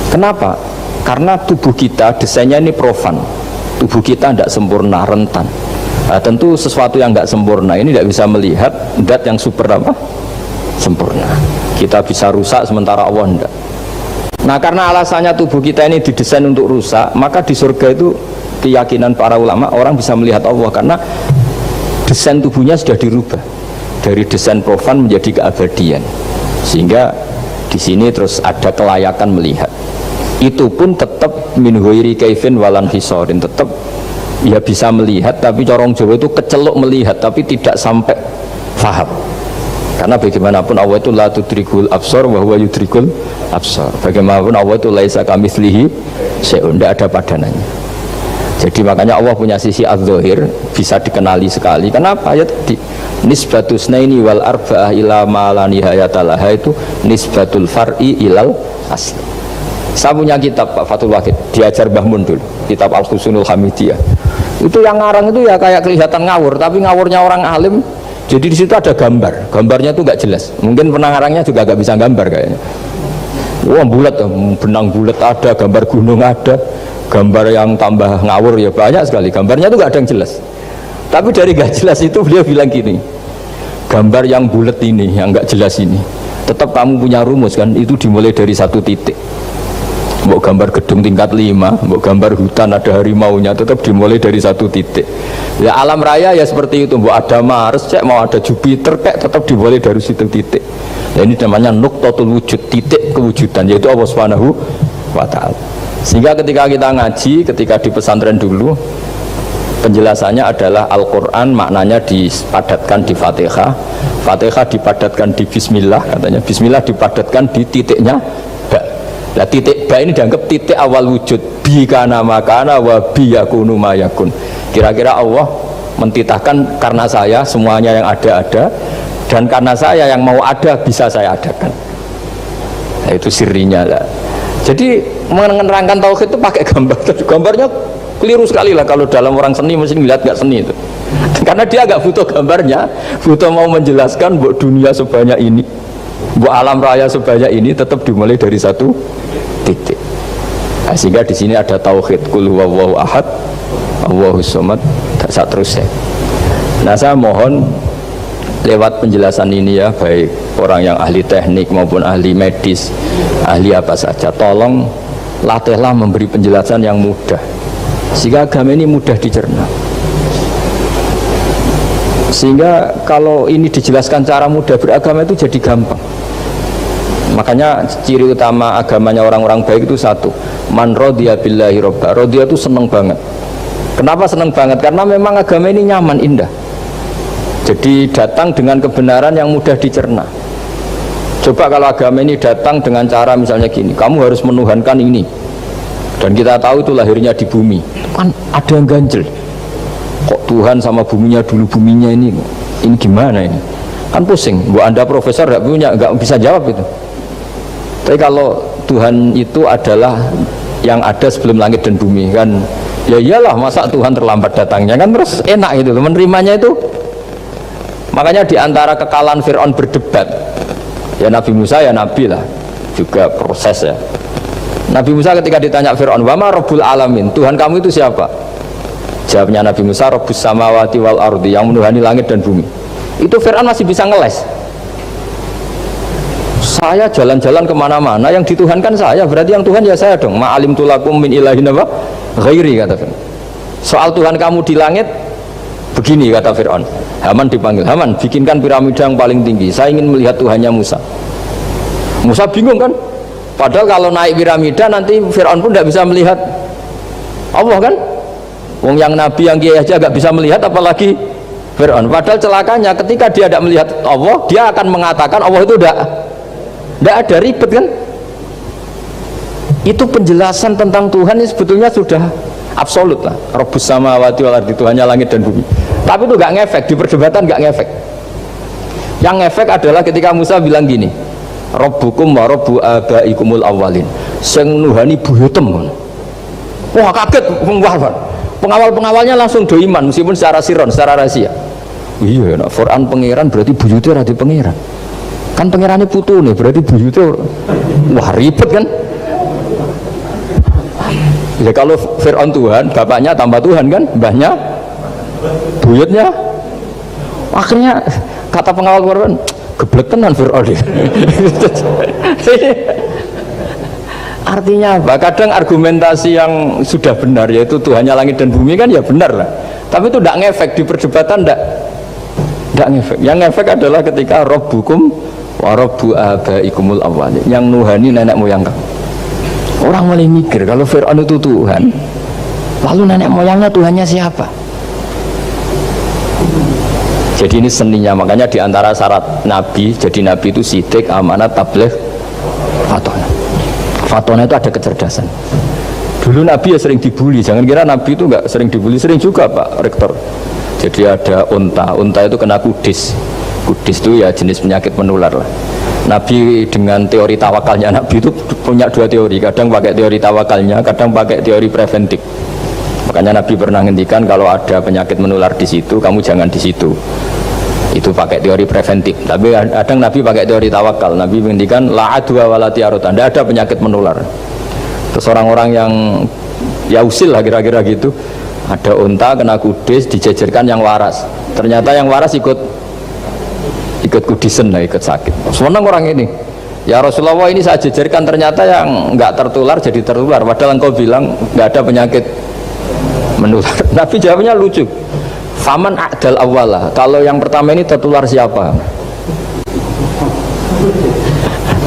Kenapa? Karena tubuh kita desainnya ini profan. Tubuh kita tidak sempurna, rentan. Nah, tentu sesuatu yang nggak sempurna ini tidak bisa melihat zat yang super apa? Sempurna. Kita bisa rusak sementara Allah tidak. Nah, karena alasannya tubuh kita ini didesain untuk rusak, maka di surga itu keyakinan para ulama orang bisa melihat Allah karena desain tubuhnya sudah dirubah dari desain profan menjadi keabadian. Sehingga di sini terus ada kelayakan melihat. Itu pun tetap min ghairi kaifin walan hisorin, tetap ya bisa melihat, tapi corong Jawa itu kecelok melihat tapi tidak sampai faham. Karena bagaimanapun Allah itu la tudrikul absar wa huwa yudrikul absar. Bagaimanapun Allah itu laisa kamitslihi syai'un, tidak ada padanannya. Jadi makanya Allah punya sisi adz-dzahir bisa dikenali sekali. Kenapa? Ya tadi nisbatus naini wal arba'ah ila ma la nihayata laha, itu nisbatul far'i ilal asli. Saya punya kitab Pak Fathul Wahid, diajar Mbah Mun dulu, kitab Al-Husunul Hamidiyah. Itu yang ngarang itu ya kayak kelihatan ngawur, tapi ngawurnya orang alim. Jadi di situ ada gambar, gambarnya itu nggak jelas. Mungkin pengarangnya juga nggak bisa gambar kayaknya. Wah bulat, benang bulat ada, gambar gunung ada, gambar yang tambah ngawur ya banyak sekali. Gambarnya itu nggak ada yang jelas. Tapi dari nggak jelas itu beliau bilang gini, gambar yang bulat ini, yang nggak jelas ini, tetap kamu punya rumus kan? Itu dimulai dari satu titik. Mau gambar gedung tingkat 5, mau gambar hutan ada harimaunya, tetap dimulai dari satu titik. Ya alam raya ya seperti itu, mau ada Mars, cek mau ada Jupiter, kayak tetap dimulai dari situ titik. Ya, ini namanya nuqtatul wujud, titik kewujudan, yaitu Allah Subhanahu wa ta'ala. Sehingga ketika kita ngaji, ketika di pesantren dulu, penjelasannya adalah Al-Quran maknanya dipadatkan di Fatihah, Fatihah dipadatkan di Bismillah, katanya Bismillah dipadatkan di titiknya ba. Nah titik ba ini dianggap titik awal wujud, bi kana makana wa bi yakunu mayakun. Kira-kira Allah mentitahkan karena saya semuanya yang ada, dan karena saya yang mau ada bisa saya adakan. Nah, itu sirinya lah. Jadi menerangkan tauhid itu pakai gambar. Gambarnya keliru sekali lah kalau dalam orang seni mesti melihat nggak seni itu. Karena dia nggak butuh gambarnya, butuh mau menjelaskan buat dunia sebanyak ini, buat alam raya sebanyak ini tetap dimulai dari satu titik. Nah, sehingga di sini ada tauhid qul huwallahu ahad, Allahus samad, tak terus ya. Nah, saya mohon lewat penjelasan ini ya, baik orang yang ahli teknik maupun ahli medis, ahli apa saja, tolong latihlah memberi penjelasan yang mudah sehingga agama ini mudah dicerna. Sehingga kalau ini dijelaskan cara mudah beragama itu jadi gampang. Makanya ciri utama agamanya orang-orang baik itu satu, man radiya billahi robba. Radiya itu seneng banget. Kenapa seneng banget? Karena memang agama ini nyaman, indah. Jadi datang dengan kebenaran yang mudah dicerna. Coba kalau agama ini datang dengan cara misalnya gini, kamu harus menuhankan ini, dan kita tahu itu lahirnya di bumi, kan ada yang ganjel. Kok Tuhan sama buminya dulu, buminya ini gimana ini? Kan pusing. Bu Anda profesor nggak bisa jawab itu. Tapi kalau Tuhan itu adalah yang ada sebelum langit dan bumi, kan ya iyalah, masa Tuhan terlambat datangnya, kan terus enak gitu menerimanya itu. Makanya diantara kekalahan Fir'aun berdebat, ya Nabi Musa ya Nabi lah, juga proses ya. Nabi Musa ketika ditanya Fir'aun, wama Rabbul Alamin, Tuhan kamu itu siapa? Jawabnya Nabi Musa, Rabbus samawati wal ardi, yang menuhani langit dan bumi. Itu Fir'aun masih bisa ngeles. Saya jalan-jalan kemana-mana, yang dituhankan saya, berarti yang Tuhan ya saya dong. Ma'alim tulakum min ilahin apa? Ghairi, kata Fir'aun. Soal Tuhan kamu di langit, Begini kata Fir'aun, Haman dipanggil, Haman bikinkan piramida yang paling tinggi, saya ingin melihat Tuhannya Musa. Musa bingung kan, padahal kalau naik piramida nanti Fir'aun pun tidak bisa melihat Allah kan. Wong yang nabi yang kiai aja gak bisa melihat, apalagi Fir'aun. Padahal celakanya ketika dia tidak melihat Allah, dia akan mengatakan Allah itu tidak ada, ribet kan. Itu penjelasan tentang Tuhan ini sebetulnya sudah absolut lah. Rabbus samawati wal ardi, Tuhannya langit dan bumi. Tapi itu gak ngefek, di perdebatan gak ngefek. Yang ngefek adalah ketika Musa bilang gini, Rabbukum wa rabbu abaikumul awwalin, sing nuhani buyutem. Wah kaget, pengawal-pengawalnya langsung do iman meskipun secara siron, secara rahasia. Iya, nak Quran pangeran berarti buyutnya rada pangeran. Kan pangerannya putu nih, berarti buyutnya wah ribet kan? Ya kalau Fir'aun Tuhan, bapaknya tambah Tuhan kan, mbahnya, buyutnya. Akhirnya kata pengawal Quran, geblek tenan Fir'aun. Artinya apa? Kadang argumentasi yang sudah benar, yaitu Tuhannya langit dan bumi kan ya benar lah, tapi itu tidak ngefek di perdebatan, tidak ngefek. Yang ngefek adalah ketika Rabbukum wa rabbu abaikumul awwalin, yang nuhani nenek moyang kamu. Orang mulai mikir kalau Fir'aun itu Tuhan, lalu nenek moyangnya Tuhannya siapa? Jadi ini seninya, makanya diantara syarat Nabi, jadi Nabi itu sidik, amanat, tabligh, fatonah. Fatona itu ada kecerdasan. Dulu Nabi ya sering dibully, jangan kira Nabi itu nggak sering dibully, sering juga Pak Rektor. Jadi ada unta itu kena kudis. Kudis itu ya jenis penyakit menular lah. Nabi dengan teori tawakalnya, Nabi itu punya dua teori, kadang pakai teori tawakalnya, kadang pakai teori preventif. Makanya Nabi pernah ngendikan kalau ada penyakit menular di situ, kamu jangan di situ. Itu pakai teori preventif. Tapi kadang Nabi pakai teori tawakal. Nabi menghentikan la adwa wala tiarutan, tidak ada penyakit menular. Terus orang-orang yang ya usil lah kira-kira gitu, ada unta kena kudis, dijejerkan yang waras, ternyata yang waras ikut kudisen lah, ikut sakit. Senang orang ini, ya Rasulullah ini saya jejerkan, ternyata yang nggak tertular jadi tertular, padahal engkau bilang nggak ada penyakit menular. Nabi jawabnya lucu, faman a'dal awwalah, kalau yang pertama ini tertular siapa?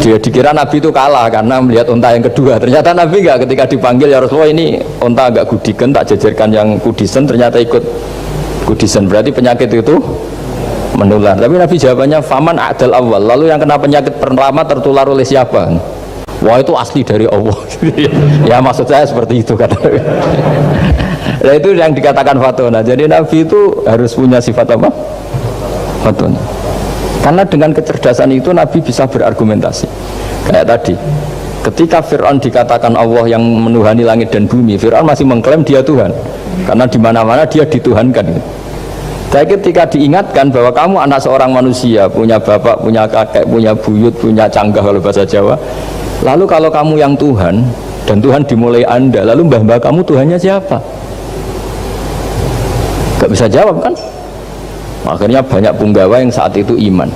Dia dikira Nabi itu kalah karena melihat unta yang kedua. Ternyata Nabi enggak, ketika dipanggil ya Rasulullah ini unta agak gudikan, tak jajarkan yang kudisen, ternyata ikut kudisen, berarti penyakit itu menular. Tapi Nabi jawabannya faman a'dal awwal, lalu yang kena penyakit pertama tertular oleh siapa? Wah itu asli dari Allah. Ya maksud saya seperti itu kata. Nah itu yang dikatakan fatona. Jadi Nabi itu harus punya sifat apa? Fatona. Karena dengan kecerdasan itu Nabi bisa berargumentasi. Kayak tadi, ketika Fir'aun dikatakan Allah yang menuhani langit dan bumi, Fir'aun masih mengklaim dia Tuhan. Karena di mana-mana dia dituhankan. Tapi ketika diingatkan bahwa kamu anak seorang manusia, punya bapak, punya kakek, punya buyut, punya canggah kalau bahasa Jawa. Lalu kalau kamu yang Tuhan dan Tuhan dimulai Anda, lalu mbah-mbah kamu Tuhannya siapa? Gak bisa jawab kan? Akhirnya banyak punggawa yang saat itu iman.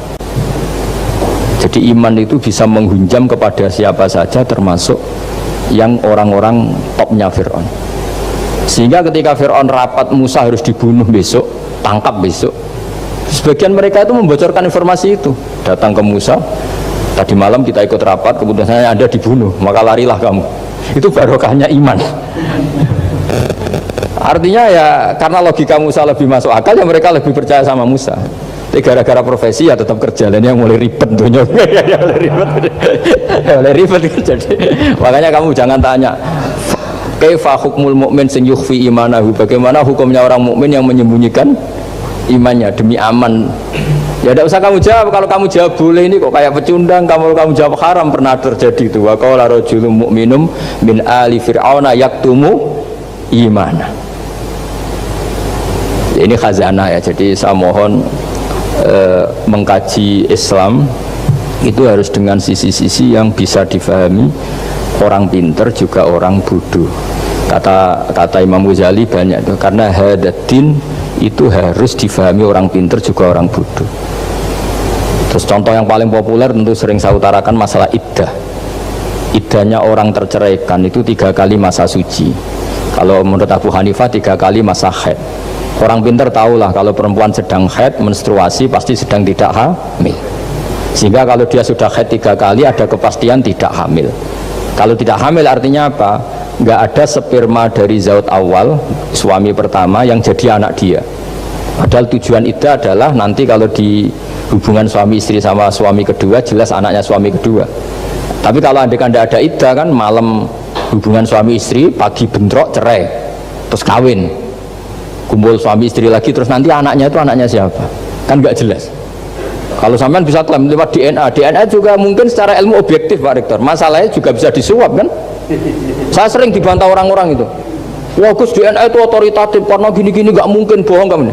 Jadi iman itu bisa menghunjam kepada siapa saja, termasuk yang orang-orang topnya Fir'aun. Sehingga ketika Fir'aun rapat Musa harus dibunuh besok, tangkap besok, sebagian mereka itu membocorkan informasi itu, datang ke Musa, tadi malam kita ikut rapat, kemudian Anda dibunuh, maka larilah kamu. Itu barokahnya iman. Artinya ya karena logika Musa lebih masuk akal, ya mereka lebih percaya sama Musa. Tapi gara-gara profesi ya tetap kerja, dan yang mulai ribet dunia. Mulai ribet. Jadi makanya kamu jangan tanya kaifa hukmul mukmin sing yukhfi imanahu, bagaimana hukumnya orang mukmin yang menyembunyikan imannya demi aman. Ya tidak usah kamu jawab. Kalau kamu jawab boleh, ini kok kayak pecundang. Kamu jawab haram, pernah terjadi itu. Wa qala rajulun mu'minum min ali fir'auna yaktumu imana. Ya, ini khazanah ya. Jadi saya mohon mengkaji Islam itu harus dengan sisi-sisi yang bisa difahami orang pinter juga orang bodoh. Kata Imam Ghazali banyak itu, karena hadatin itu harus difahami orang pinter juga orang bodoh. Terus contoh yang paling populer tentu sering saya utarakan masalah iddah. Iddahnya orang terceraikan itu 3 kali masa suci. Kalau menurut Abu Hanifah 3 kali masa haid. Orang pintar tahulah kalau perempuan sedang haid, menstruasi, pasti sedang tidak hamil. Sehingga kalau dia sudah haid 3 kali ada kepastian tidak hamil. Kalau tidak hamil artinya apa? Nggak ada sperma dari zaut awal, suami pertama, yang jadi anak dia. Padahal tujuan iddah adalah nanti kalau di hubungan suami istri sama suami kedua, jelas anaknya suami kedua. Tapi kalau andai kan tidak ada iddah kan, malam hubungan suami istri, pagi bentrok cerai, terus kawin, kumpul suami istri lagi, terus nanti anaknya itu anaknya siapa? Kan nggak jelas. Kalau sampean bisa klaim lewat DNA, DNA juga mungkin secara ilmu objektif Pak Rektor, masalahnya juga bisa disuap kan? Saya sering dibantah orang-orang itu, wah Gus DNA itu otoritatif karena gini-gini, nggak mungkin, bohong kamu.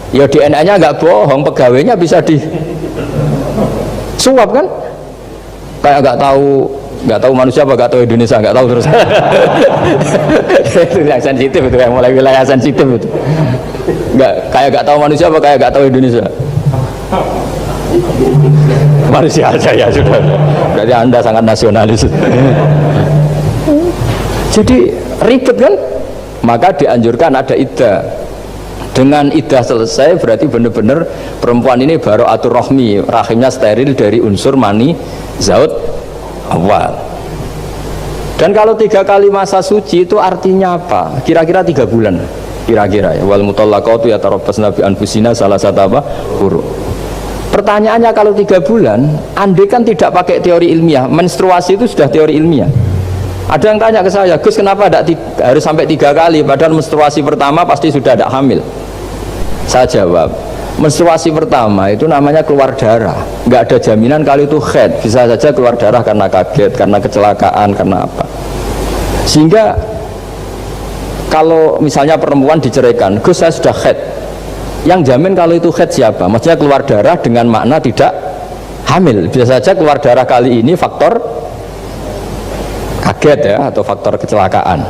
Ya DNA-nya nggak bohong, pegawainya bisa disuap kan? Kayak nggak tahu manusia apa nggak tahu Indonesia, nggak tahu terus. Itu yang sensitif itu, yang mulai wilayah sensitif itu. Nggak tahu manusia apa kayak nggak tahu Indonesia. Manusia aja ya sudah. Berarti Anda sangat nasionalis. Jadi ribet kan? Maka dianjurkan ada iddah. Dengan iddah selesai berarti benar-benar perempuan ini baru atur rohmi, rahimnya steril dari unsur mani zaut awal. Dan kalau 3 kali masa suci itu artinya apa? Kira-kira 3 bulan. Kira-kira ya. Wal mutallaqatu yatarabbasna bi anfusina salah satu apa? Huru. Pertanyaannya kalau 3 bulan, andai kan tidak pakai teori ilmiah, menstruasi itu sudah teori ilmiah. Ada yang tanya ke saya, Gus kenapa harus sampai 3 kali padahal menstruasi pertama pasti sudah tidak hamil? Saya jawab, menstruasi pertama itu namanya keluar darah, nggak ada jaminan kalau itu haid, bisa saja keluar darah karena kaget, karena kecelakaan, karena apa. Sehingga kalau misalnya perempuan diceraikan, Gus saya sudah haid, yang jamin kalau itu haid siapa? Maksudnya keluar darah dengan makna tidak hamil, bisa saja keluar darah kali ini faktor kaget ya, atau faktor kecelakaan.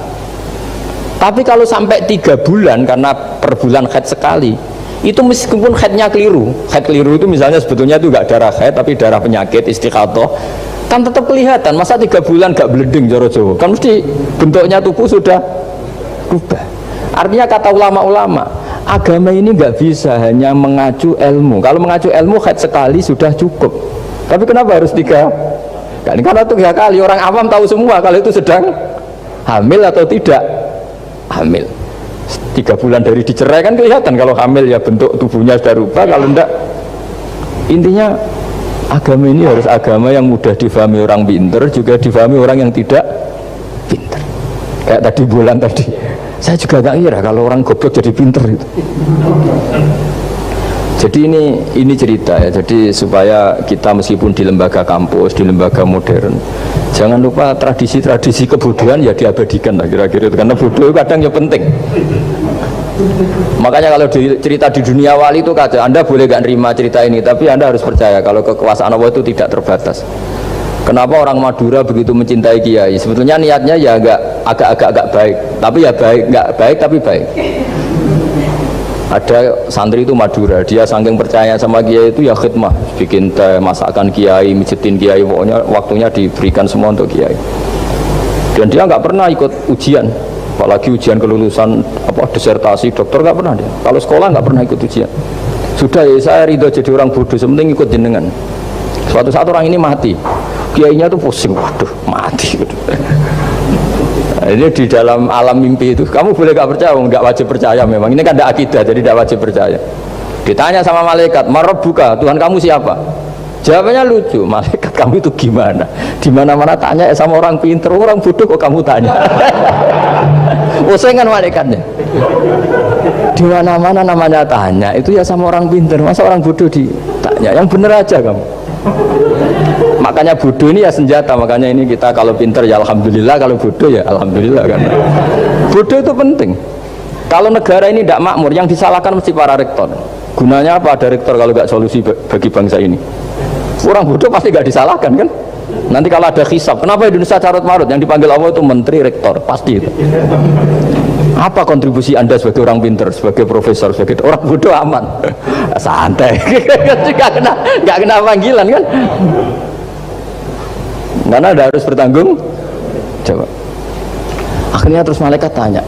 Tapi kalau sampai 3 bulan karena per bulan haid sekali, itu meskipun haidnya keliru, haid keliru itu misalnya sebetulnya itu nggak darah haid tapi darah penyakit istiqatoh, kan tetap kelihatan. Masa 3 bulan nggak bleeding joro-joro, kan mesti bentuknya tubuh sudah berubah. Artinya kata ulama-ulama, agama ini nggak bisa hanya mengacu ilmu. Kalau mengacu ilmu haid sekali sudah cukup. Tapi kenapa harus 3 kali? Karena 3 kali orang awam tahu semua kalau itu sedang hamil atau tidak hamil. 3 bulan dari dicerai kan kelihatan kalau hamil, ya bentuk tubuhnya sudah rubah. Kalau enggak, intinya agama ini harus agama yang mudah difahami orang pinter, juga difahami orang yang tidak pinter. Kayak tadi bulan tadi, saya juga gak kira kalau orang goblok jadi pinter itu. Jadi ini cerita ya, jadi supaya kita meskipun di lembaga kampus, di lembaga modern, jangan lupa tradisi-tradisi kebodohan ya diabadikan lah kira-kira itu, karena bodoh kadang ya penting. Makanya kalau cerita di dunia wali itu kacau, Anda boleh gak nerima cerita ini, tapi Anda harus percaya kalau kekuasaan Allah itu tidak terbatas. Kenapa orang Madura begitu mencintai kiai? Sebetulnya niatnya ya agak baik, tapi ya nggak baik tapi baik. Ada santri itu Madura, dia saking percaya sama kiai itu ya khidmah, bikin teh, masakan kiai, mijitin kiai, pokoknya waktunya diberikan semua untuk kiai. Dan dia nggak pernah ikut ujian, apalagi ujian kelulusan disertasi dokter, nggak pernah dia. Kalau sekolah nggak pernah ikut ujian. Sudah ya, saya ridho jadi orang bodoh, sementing ikut jenengan. Suatu saat orang ini mati, kiainya tuh pusing, waduh mati gitu. Nah, ini di dalam alam mimpi itu, kamu boleh gak percaya, nggak wajib percaya memang. Ini kan ada akidah, jadi tidak wajib percaya. Ditanya sama malaikat, Marabbuka, Tuhan kamu siapa? Jawabannya lucu, malaikat kamu itu gimana? Di mana-mana tanya sama orang pinter, orang bodoh kok kamu tanya? Usengan malaikatnya. Di mana-mana namanya tanya, itu ya sama orang pinter, masa orang bodoh ditanya? Yang bener aja kamu. Makanya bodoh ini ya senjata, makanya ini kita kalau pinter ya alhamdulillah, kalau bodoh ya alhamdulillah, karena bodoh itu penting. Kalau negara ini tidak makmur, yang disalahkan mesti para rektor. Gunanya apa ada rektor kalau nggak solusi bagi bangsa ini? Orang bodoh pasti nggak disalahkan kan? Nanti kalau ada hisab, kenapa Indonesia carut marut? Yang dipanggil Allah itu menteri, rektor, pasti itu. Apa kontribusi Anda sebagai orang pinter, sebagai profesor, sebagai orang bodoh? Aman, santai, nggak kena panggilan kan? Karena Anda harus bertanggung jawab. Akhirnya terus malaikat tanya,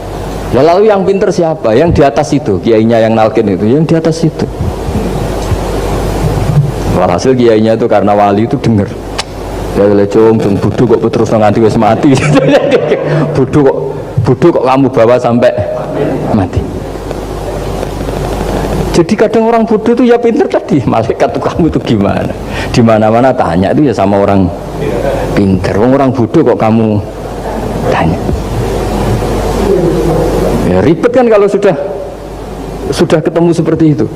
Ya, lalu yang pinter siapa? Yang di atas itu, kiainya yang nalkin itu, yang di atas itu. Walhasil kiainya itu karena wali itu denger. Ya lecung, bodoh kok terus nganti wis mati. bodoh kok kamu bawa sampai mati. Jadi kadang orang bodoh itu ya pinter tadi. Malaikat tuh kamu itu gimana? Di mana-mana tanya itu ya sama orang pinter. Orang bodoh kok kamu tanya? Ya, ribet kan kalau sudah ketemu seperti itu.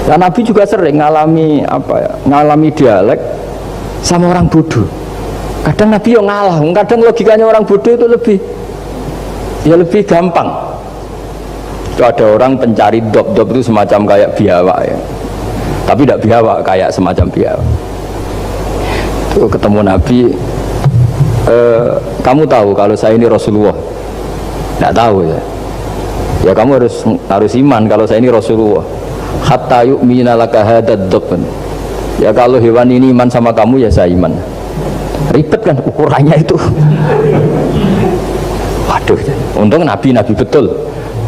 Dan Nabi juga sering ngalami dialek sama orang bodoh. Kadang Nabi yang ngalah, kadang logikanya orang bodoh itu lebih gampang. Itu ada orang pencari dop itu semacam kayak biawak ya, tapi tidak biawak, kayak semacam biawak. Itu ketemu Nabi, kamu tahu kalau saya ini Rasulullah? Tidak tahu ya. Ya kamu harus iman kalau saya ini Rasulullah. Hatta yu'mina laka hadad dobban. Ya kalau hewan ini iman sama kamu ya saya iman. Ribet kan ukurannya itu. Waduh, untung Nabi betul.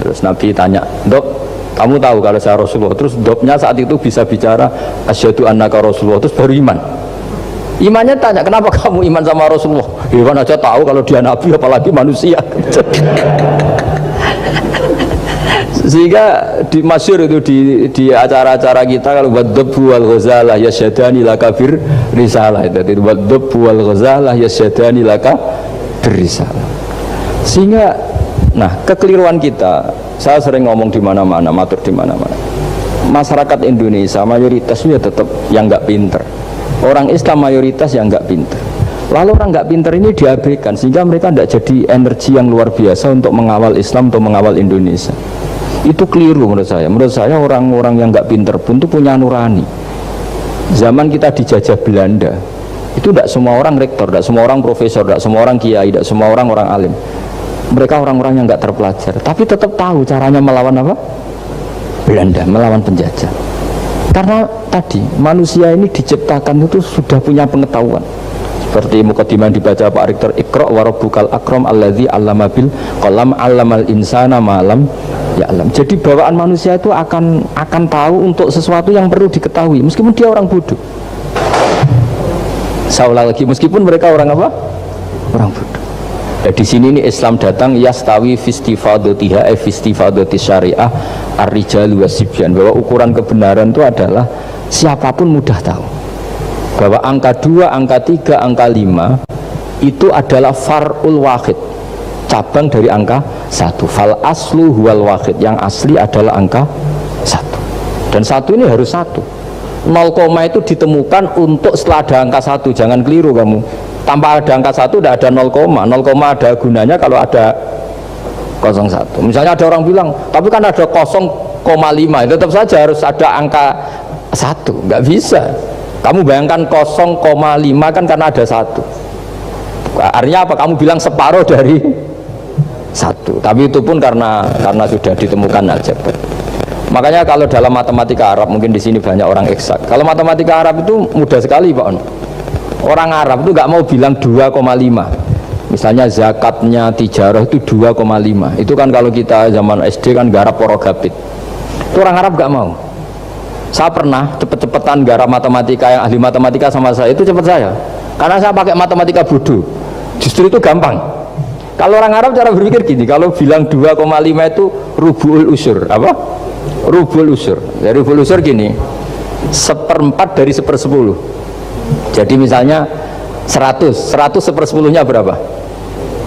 Terus Nabi tanya, Dok, kamu tahu kalau saya Rasulullah? Terus Doknya saat itu bisa bicara asyhadu annaka Rasulullah, terus baru iman. Imannya tanya, kenapa kamu iman sama Rasulullah? Hewan aja tahu kalau dia Nabi, apalagi manusia. Sehingga di masyhur itu di acara-acara kita, kalau wadzabu wal ghazalah yasyadani laka bir risalah, itu wadzabu wal ghazalah yasyadani laka bir risalah. Sehingga kekeliruan kita, saya sering ngomong di mana-mana, matur di mana-mana. Masyarakat Indonesia mayoritasnya tetap yang nggak pinter. Orang Islam mayoritas yang nggak pinter. Lalu orang nggak pinter ini diabaikan, sehingga mereka tidak jadi energi yang luar biasa untuk mengawal Islam atau mengawal Indonesia. Itu keliru menurut saya. Menurut saya orang-orang yang nggak pinter pun itu punya nurani. Zaman kita dijajah Belanda, itu tidak semua orang rektor, tidak semua orang profesor, tidak semua orang kiai, tidak semua orang alim. Mereka orang-orang yang nggak terpelajar, tapi tetap tahu caranya melawan apa? Belanda, melawan penjajah. Karena tadi manusia ini diciptakan itu sudah punya pengetahuan. Seperti mukadimah dibaca Pak Rektor, Iqra wa rabbukal akram alladzi 'allama bil qalam 'allamal insana ma lam ya'lam. Jadi bawaan manusia itu akan tahu untuk sesuatu yang perlu diketahui meskipun dia orang bodoh. Seolah lagi meskipun mereka orang apa? Orang bodoh. Nah, di sini ini Islam datang yastawi fistifadatiha fistifadati syariah ar-rijalu wasibyan, bahwa ukuran kebenaran itu adalah siapapun mudah tahu bahwa angka 2, angka 3, angka 5 itu adalah far'ul wahid, cabang dari angka 1. Fal aslu huwal wahid, yang asli adalah angka 1. Dan 1 ini harus 1. 0, itu ditemukan untuk setelah ada angka 1. Jangan keliru kamu. Tanpa ada angka 1 tidak ada 0, 0, ada gunanya kalau ada 01. Misalnya ada orang bilang, tapi kan ada 0,5, tetap saja harus ada angka 1. Nggak bisa. Kamu bayangkan 0,5 kan karena ada 1. Artinya apa? Kamu bilang separuh dari 1. Tapi itu pun karena sudah ditemukan aljabar. Makanya kalau dalam matematika Arab, mungkin di sini banyak orang eksak. Kalau matematika Arab itu mudah sekali, Pak. Orang Arab itu nggak mau bilang 2,5. Misalnya zakatnya tijarah itu 2,5. Itu kan kalau kita zaman SD kan garap porogabit. Itu orang Arab nggak mau. Saya pernah cepet-cepetan garap matematika, yang ahli matematika sama saya itu cepet saya. Karena saya pakai matematika bodoh. Justru itu gampang. Kalau orang Arab cara berpikir gini, kalau bilang 2,5 itu rubu'ul usur. Apa? Rubu'ul usur. Dari rubu'ul usur gini, 1/4 dari 1/10. Jadi misalnya 100 1/10-nya berapa?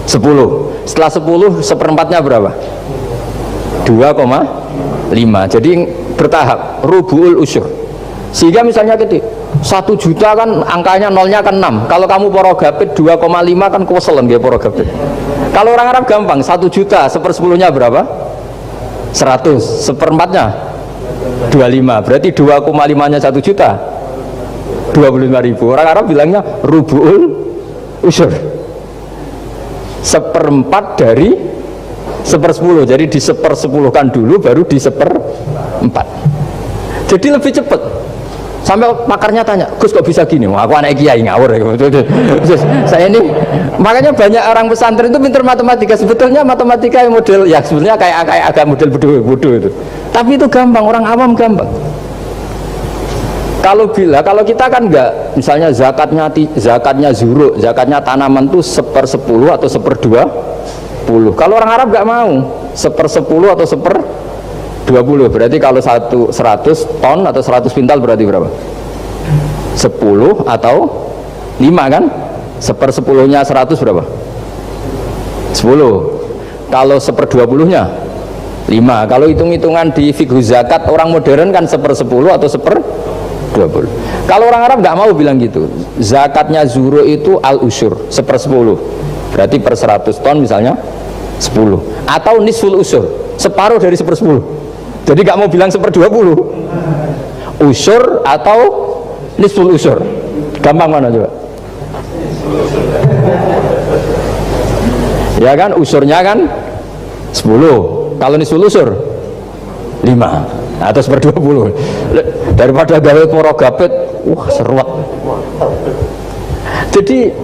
10. Setelah 10 1/4-nya berapa? 2,5. Jadi bertahap rubu'ul usur. Sehingga misalnya gitu 1 juta kan angkanya nolnya kan 6. Kalau kamu porogabit 2,5 kan kuweselen nggih porogabit. Kalau orang Arab gampang, 1 juta 1/10-nya berapa? 100. 1/4-nya 25. Berarti 2,5-nya 1 juta 25.000. Orang Arab bilangnya rubu'ul usur, 1/4 dari 1/10. Jadi di 1/10-kan dulu baru di 1/4. Jadi lebih cepat. Sampai pakarnya tanya, Gus kok bisa gini? Wah, aku anak kiai ngawur ya. Saya ini, makanya banyak orang pesantren itu pintar matematika. Sebetulnya matematika model, ya sebetulnya kayak agak model bodoh itu. Tapi itu gampang, orang awam gampang. Kalau kita kan enggak, misalnya zakatnya zuruk, zakatnya tanaman itu 1/10 atau 1/20. Kalau orang Arab enggak mau 1/10 atau 1/20. Berarti kalau 100 ton atau 100 pintal berarti berapa? 10 atau 5 kan? 1/10-nya 100 berapa? 10. Kalau 1/20-nya 5. Kalau hitung-hitungan di fikih zakat orang modern kan 1/10 atau 1/20. Kalau orang Arab nggak mau bilang gitu. Zakatnya zuru itu al-usyur 1/10. Berarti per 100 ton misalnya 10. Atau nisful usyur, separuh dari 1/10. Jadi nggak mau bilang 1/20. Usyur atau nisful usyur. Gampang mana coba? Ya kan, usurnya kan 10. Kalau nisful usur 5 atau 1/20. Daripada gawe poro gapet, wah seruat. Jadi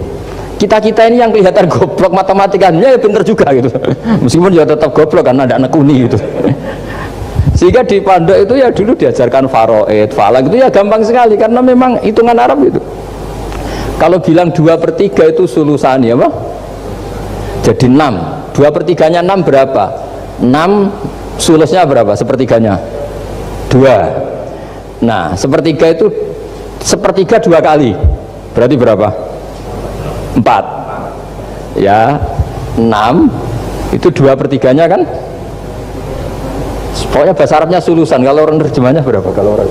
kita ini yang kelihatan goblok matematikanya ya pinter juga gitu. Meskipun ya tetap goblok karena ada nekuni gitu. Sehingga di pondok itu ya dulu diajarkan faraid, falak itu ya gampang sekali karena memang hitungan Arab itu. Kalau bilang 2/3 itu sulusani apa? Jadi 6. 2/3-nya 6 berapa? 6 sulusnya berapa? Sepertiganya 2. Nah, sepertiga itu sepertiga 2 kali. Berarti berapa? 4. Ya, 6 itu 2/3-nya kan? Pokoknya bahasa Arabnya sulusan. Kalau orang terjemahnya berapa? Kalau orang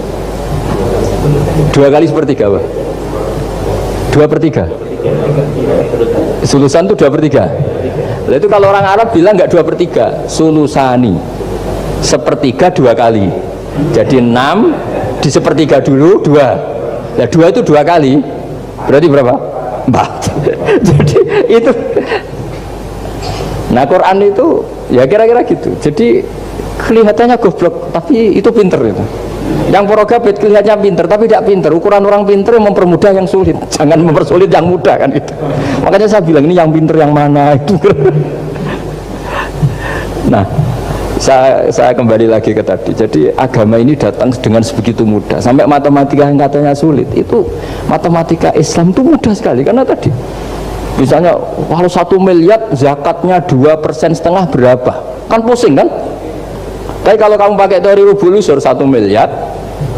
2 kali sepertiga apa? 2/3. Sulusan itu 2/3. Nah, itu kalau orang Arab bilang nggak 2/3, sulusani. Sepertiga 2 kali. Jadi 6 di sepertiga dulu 2. Nah 2 itu 2 kali. Berarti berapa? 4. Jadi itu. Nah Quran itu ya kira-kira gitu. Jadi kelihatannya goblok, tapi itu pinter itu. Yang porogabet kelihatannya pinter, tapi tidak pinter. Ukuran orang pinter yang mempermudah yang sulit, jangan mempersulit yang mudah kan itu. Makanya saya bilang ini yang pinter yang mana itu. Nah, saya kembali lagi ke tadi. Jadi agama ini datang dengan sebegitu mudah. Sampai matematika yang katanya sulit, itu matematika Islam itu mudah sekali karena tadi. Misalnya kalau 1 miliar zakatnya 2,5% berapa? Kan pusing kan? Tapi kalau kamu pakai teori rubul usur 1 miliar,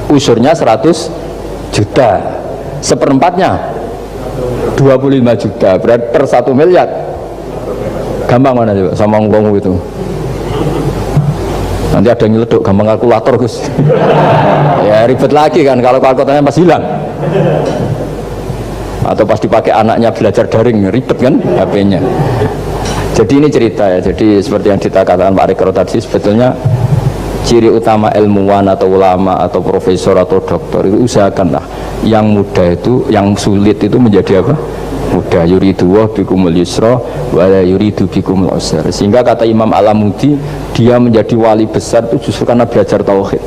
usurnya 100 juta, 1/4-nya 25 juta, berarti per 1 miliar. Gampang mana coba sama ngomong itu? Nanti ada yang nyeleduk, gampang kalkulator Gus. Ya ribet lagi kan kalau kalkulatornya pas hilang. Atau pas dipakai anaknya belajar daring, ribet kan HP-nya. Jadi ini cerita ya, jadi seperti yang dikatakan Pak Rekro tadi, sebetulnya ciri utama ilmuwan atau ulama atau profesor atau dokter itu usahakanlah yang mudah itu, yang sulit itu menjadi apa? Mudah. Yuridullah bikumul yusra wa la yuridu bikumul usra. Sehingga kata Imam Alamudi, dia menjadi wali besar itu justru karena belajar tauhid.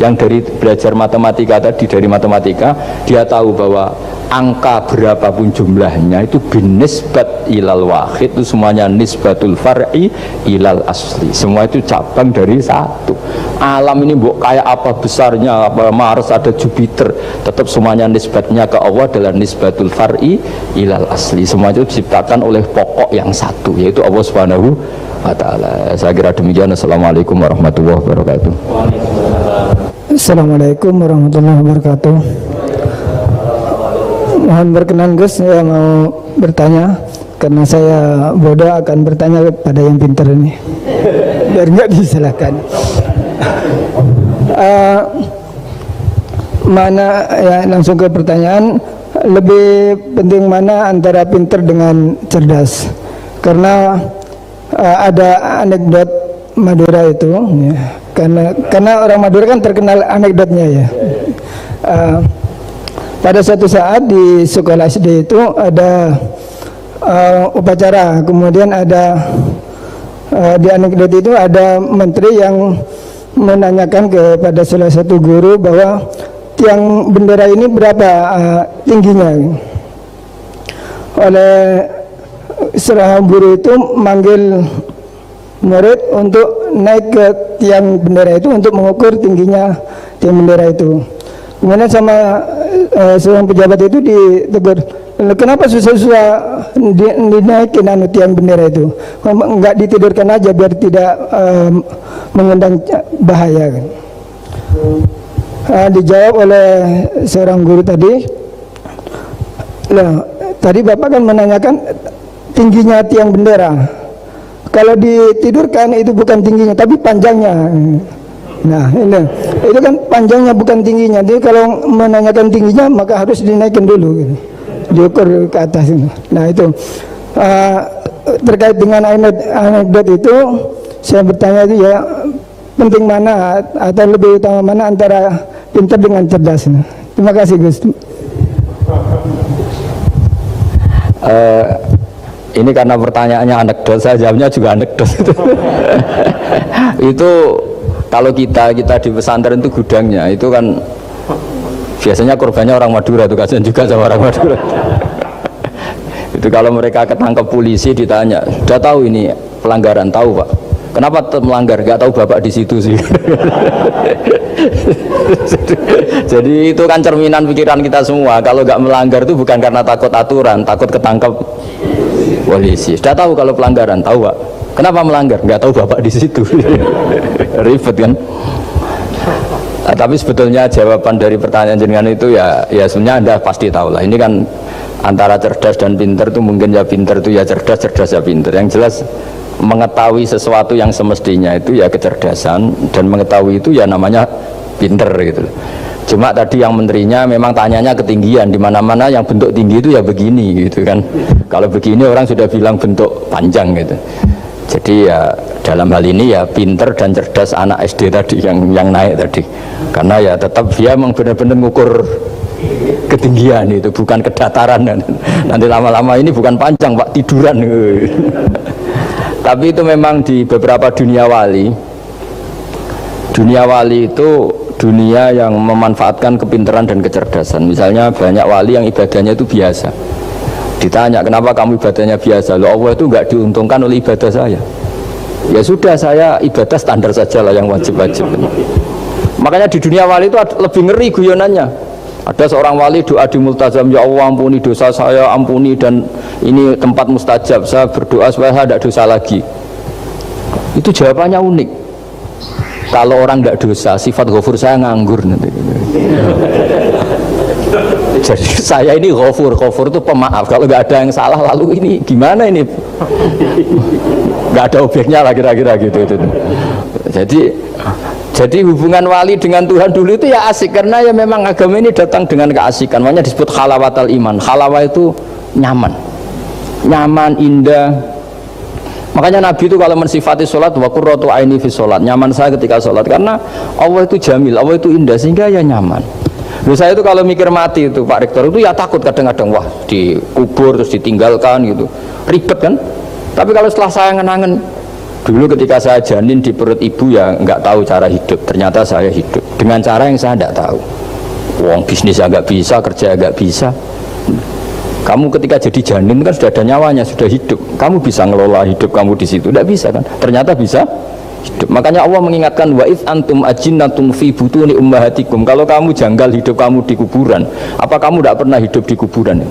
Yang dari belajar matematika tadi, dari matematika dia tahu bahwa angka berapapun jumlahnya itu binisbat ilal wahid, itu semuanya nisbatul far'i ilal asli, semua itu cabang dari satu. Alam ini kayak apa besarnya, apa Mars, ada Jupiter, tetap semuanya nisbatnya ke Allah adalah nisbatul far'i ilal asli. Semua itu diciptakan oleh pokok yang satu, yaitu Allah Subhanahu wa ta'ala. Saya kira demikian. Assalamualaikum warahmatullahi wabarakatuh. Assalamualaikum warahmatullahi wabarakatuh. Mohon berkenan Gus, saya mau bertanya karena saya bodoh akan bertanya pada yang pintar ini biar nggak disalahkan. Mana ya, langsung ke pertanyaan, lebih penting mana antara pintar dengan cerdas? Karena ada anekdot Madura itu ya, karena orang Madura kan terkenal anekdotnya ya. Pada suatu saat di sekolah SD itu ada upacara, kemudian ada di anekdot itu ada menteri yang menanyakan kepada salah satu guru bahwa tiang bendera ini berapa tingginya. Oleh seorang guru itu manggil murid untuk naik ke tiang bendera itu untuk mengukur tingginya tiang bendera itu. Kemudian sama seorang pejabat itu ditegur, kenapa susah-susah dinaikin tiang bendera itu, enggak ditidurkan aja biar tidak mengundang bahaya kan. Dijawab oleh seorang guru tadi, tadi Bapak kan menanyakan tingginya tiang bendera. Kalau ditidurkan itu bukan tingginya tapi panjangnya. Nah itu kan panjangnya bukan tingginya. Jadi kalau menanyakan tingginya maka harus dinaikkan dulu gitu. Diukur ke atas itu. Nah itu terkait dengan anekdot itu saya bertanya itu ya, penting mana atau lebih utama mana antara pintar dengan cerdas. Terima kasih Gus. Ini karena pertanyaannya anekdot, saya jawabnya juga anekdot. Itu kalau kita di pesantren itu gudangnya itu kan biasanya korbannya orang Madura, tuh kasihan juga sama orang Madura. Itu kalau mereka ketangkep polisi ditanya, sudah tahu ini pelanggaran, tahu Pak? Kenapa melanggar? Gak tahu Bapak di situ sih. Jadi itu kan cerminan pikiran kita semua. Kalau gak melanggar itu bukan karena takut aturan, takut ketangkep polisi. Sudah tahu kalau pelanggaran, tahu Pak? Kenapa melanggar? Gak tahu Bapak di situ. Ribet kan? Nah, tapi sebetulnya jawaban dari pertanyaan jenengan itu ya sebenarnya Anda pasti tahu lah. Ini kan antara cerdas dan pinter itu mungkin ya pinter itu ya cerdas, cerdas ya pinter. Yang jelas mengetahui sesuatu yang semestinya itu ya kecerdasan, dan mengetahui itu ya namanya pinter gitu. Cuma tadi yang menterinya memang tanyanya ketinggian, di mana-mana yang bentuk tinggi itu ya begini gitu kan. Kalau begini orang sudah bilang bentuk panjang gitu. Jadi ya dalam hal ini ya pinter dan cerdas anak SD tadi yang naik tadi. Karena ya tetap dia memang benar-benar mengukur ketinggian itu, bukan kedataran. Nanti lama-lama ini bukan panjang Pak, tiduran. Tapi itu memang di beberapa dunia wali itu dunia yang memanfaatkan kepintaran dan kecerdasan. Misalnya banyak wali yang ibadahnya itu biasa. Ditanya kenapa kamu ibadahnya biasa? Loh, Allah itu nggak diuntungkan oleh ibadah saya. Ya sudah, saya ibadah standar saja lah yang wajib-wajib. Makanya di dunia wali itu lebih ngeri guyonannya. Ada seorang wali doa di multazam, ya Allah ampuni dosa saya, ampuni, dan ini tempat mustajab, saya berdoa supaya saya tidak dosa lagi. Itu jawabannya unik. Kalau orang tidak dosa, sifat ghafur saya nganggur nanti. Jadi saya ini ghafur itu pemaaf. Kalau nggak ada yang salah, lalu ini gimana ini? Nggak ada objeknya lah kira-kira gitu. Jadi hubungan wali dengan Tuhan dulu itu ya asik, karena ya memang agama ini datang dengan keasikan. Makanya disebut halawatal iman. Halawah itu nyaman, indah. Makanya Nabi itu kalau mensifati sholat, wa qurratu aini fi sholat, nyaman saya ketika sholat, karena Allah itu jamil, Allah itu indah, sehingga ya nyaman. Loh, saya itu kalau mikir mati itu Pak Rektor itu ya takut kadang-kadang, wah dikubur terus ditinggalkan gitu, ribet kan. Tapi kalau setelah saya ngenangen dulu ketika saya janin di perut ibu ya nggak tahu cara hidup, ternyata saya hidup dengan cara yang saya nggak tahu. Wong bisnis agak bisa, kerja agak bisa. Kamu ketika jadi janin kan sudah ada nyawanya, sudah hidup. Kamu bisa ngelola hidup kamu di situ? Tidak bisa kan? Ternyata bisa hidup. Makanya Allah mengingatkan wa id antum ajinnatum fi butuni ummahatikum. Kalau kamu janggal hidup kamu di kuburan, apa kamu tidak pernah hidup di kuburan?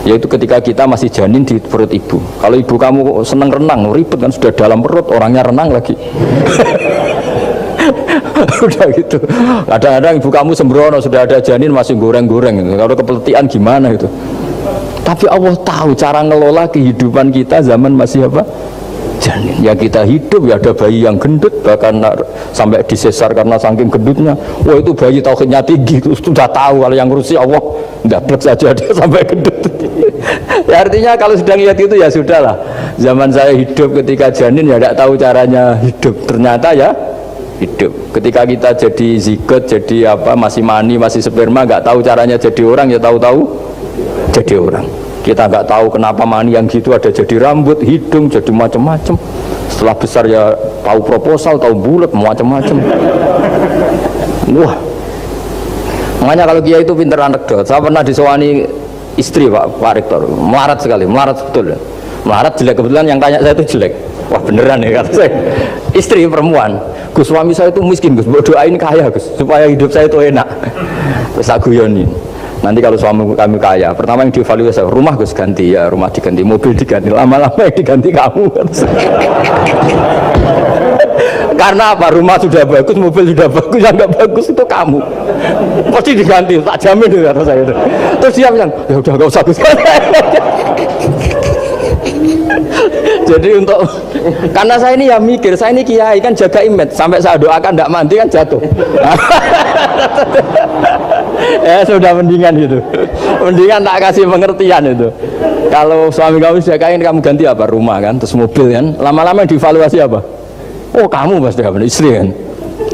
Yaitu ketika kita masih janin di perut ibu. Kalau ibu kamu senang renang, ribet kan, sudah dalam perut orangnya renang lagi. Udah gitu. Kadang-kadang ibu kamu sembrono, sudah ada janin masih goreng-goreng gitu. Kalau kepeletian gimana itu? Tapi Allah tahu cara ngelola kehidupan kita zaman masih apa? Janin. Ya kita hidup ya ada bayi yang gendut, bahkan sampai disesar karena saking gendutnya. Wah itu bayi tauhidnya tinggi, sudah tahu kalau yang ngurusi Allah, ndablek saja dia sampai gendut. Ya artinya kalau sedang lihat itu ya sudahlah. Zaman saya hidup ketika janin ya tidak tahu caranya hidup, ternyata ya hidup. Ketika kita jadi zigot, jadi apa, masih mani, masih sperma, nggak tahu caranya jadi orang, ya tahu-tahu jadi orang. Kita nggak tahu kenapa mani yang gitu ada jadi rambut, hidung, jadi macam-macam. Setelah besar ya tahu proposal, tahu bulat, macam-macam. Wah, Makanya kalau kiai itu pinter anekdot. Saya pernah disewani istri Pak Rektor, melarat sekali, melarat betul. Melarat jelek, kebetulan yang tanya saya itu jelek. Wah beneran ya kata saya. Istri perempuan, Gus suami saya itu miskin Gus, doain kaya Gus supaya hidup saya itu enak. Terus aku yoni. Nanti kalau suami kami kaya, pertama yang dievaluasi rumah Gus ganti ya, rumah diganti, mobil diganti, lama-lama yang diganti kamu. Karena apa? Rumah sudah bagus, mobil sudah bagus, yang nggak bagus itu kamu. Pasti diganti, tak jamin itu kata saya itu. Terus dia bilang, ya udah nggak usah Gus. Jadi untuk karena saya ini ya mikir, saya ini kiai kan jaga image, sampai saya doakan tidak mandi kan jatuh. Ya sudah mendingan gitu, mendingan tak kasih pengertian itu. Kalau suami kamu sudah kaya kamu ganti apa? Rumah kan, terus mobil kan, lama-lama dievaluasi apa? Oh kamu pasti apa? Istri kan.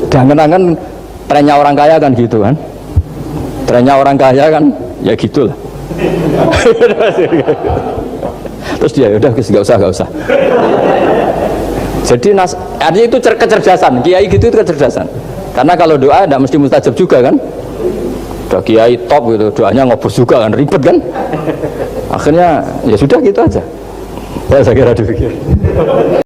Jangan-jangan trennya orang kaya kan gitu kan, trennya orang kaya kan ya gitulah. Terus dia udah nggak usah. Jadi artinya itu kecerdasan, kiai gitu itu kecerdasan. Karena kalau doa tidak mesti mustajab juga kan. Udah kiai top gitu, doanya ngobos juga kan, ribet kan. Akhirnya ya sudah gitu aja. Ya saya kira demikian.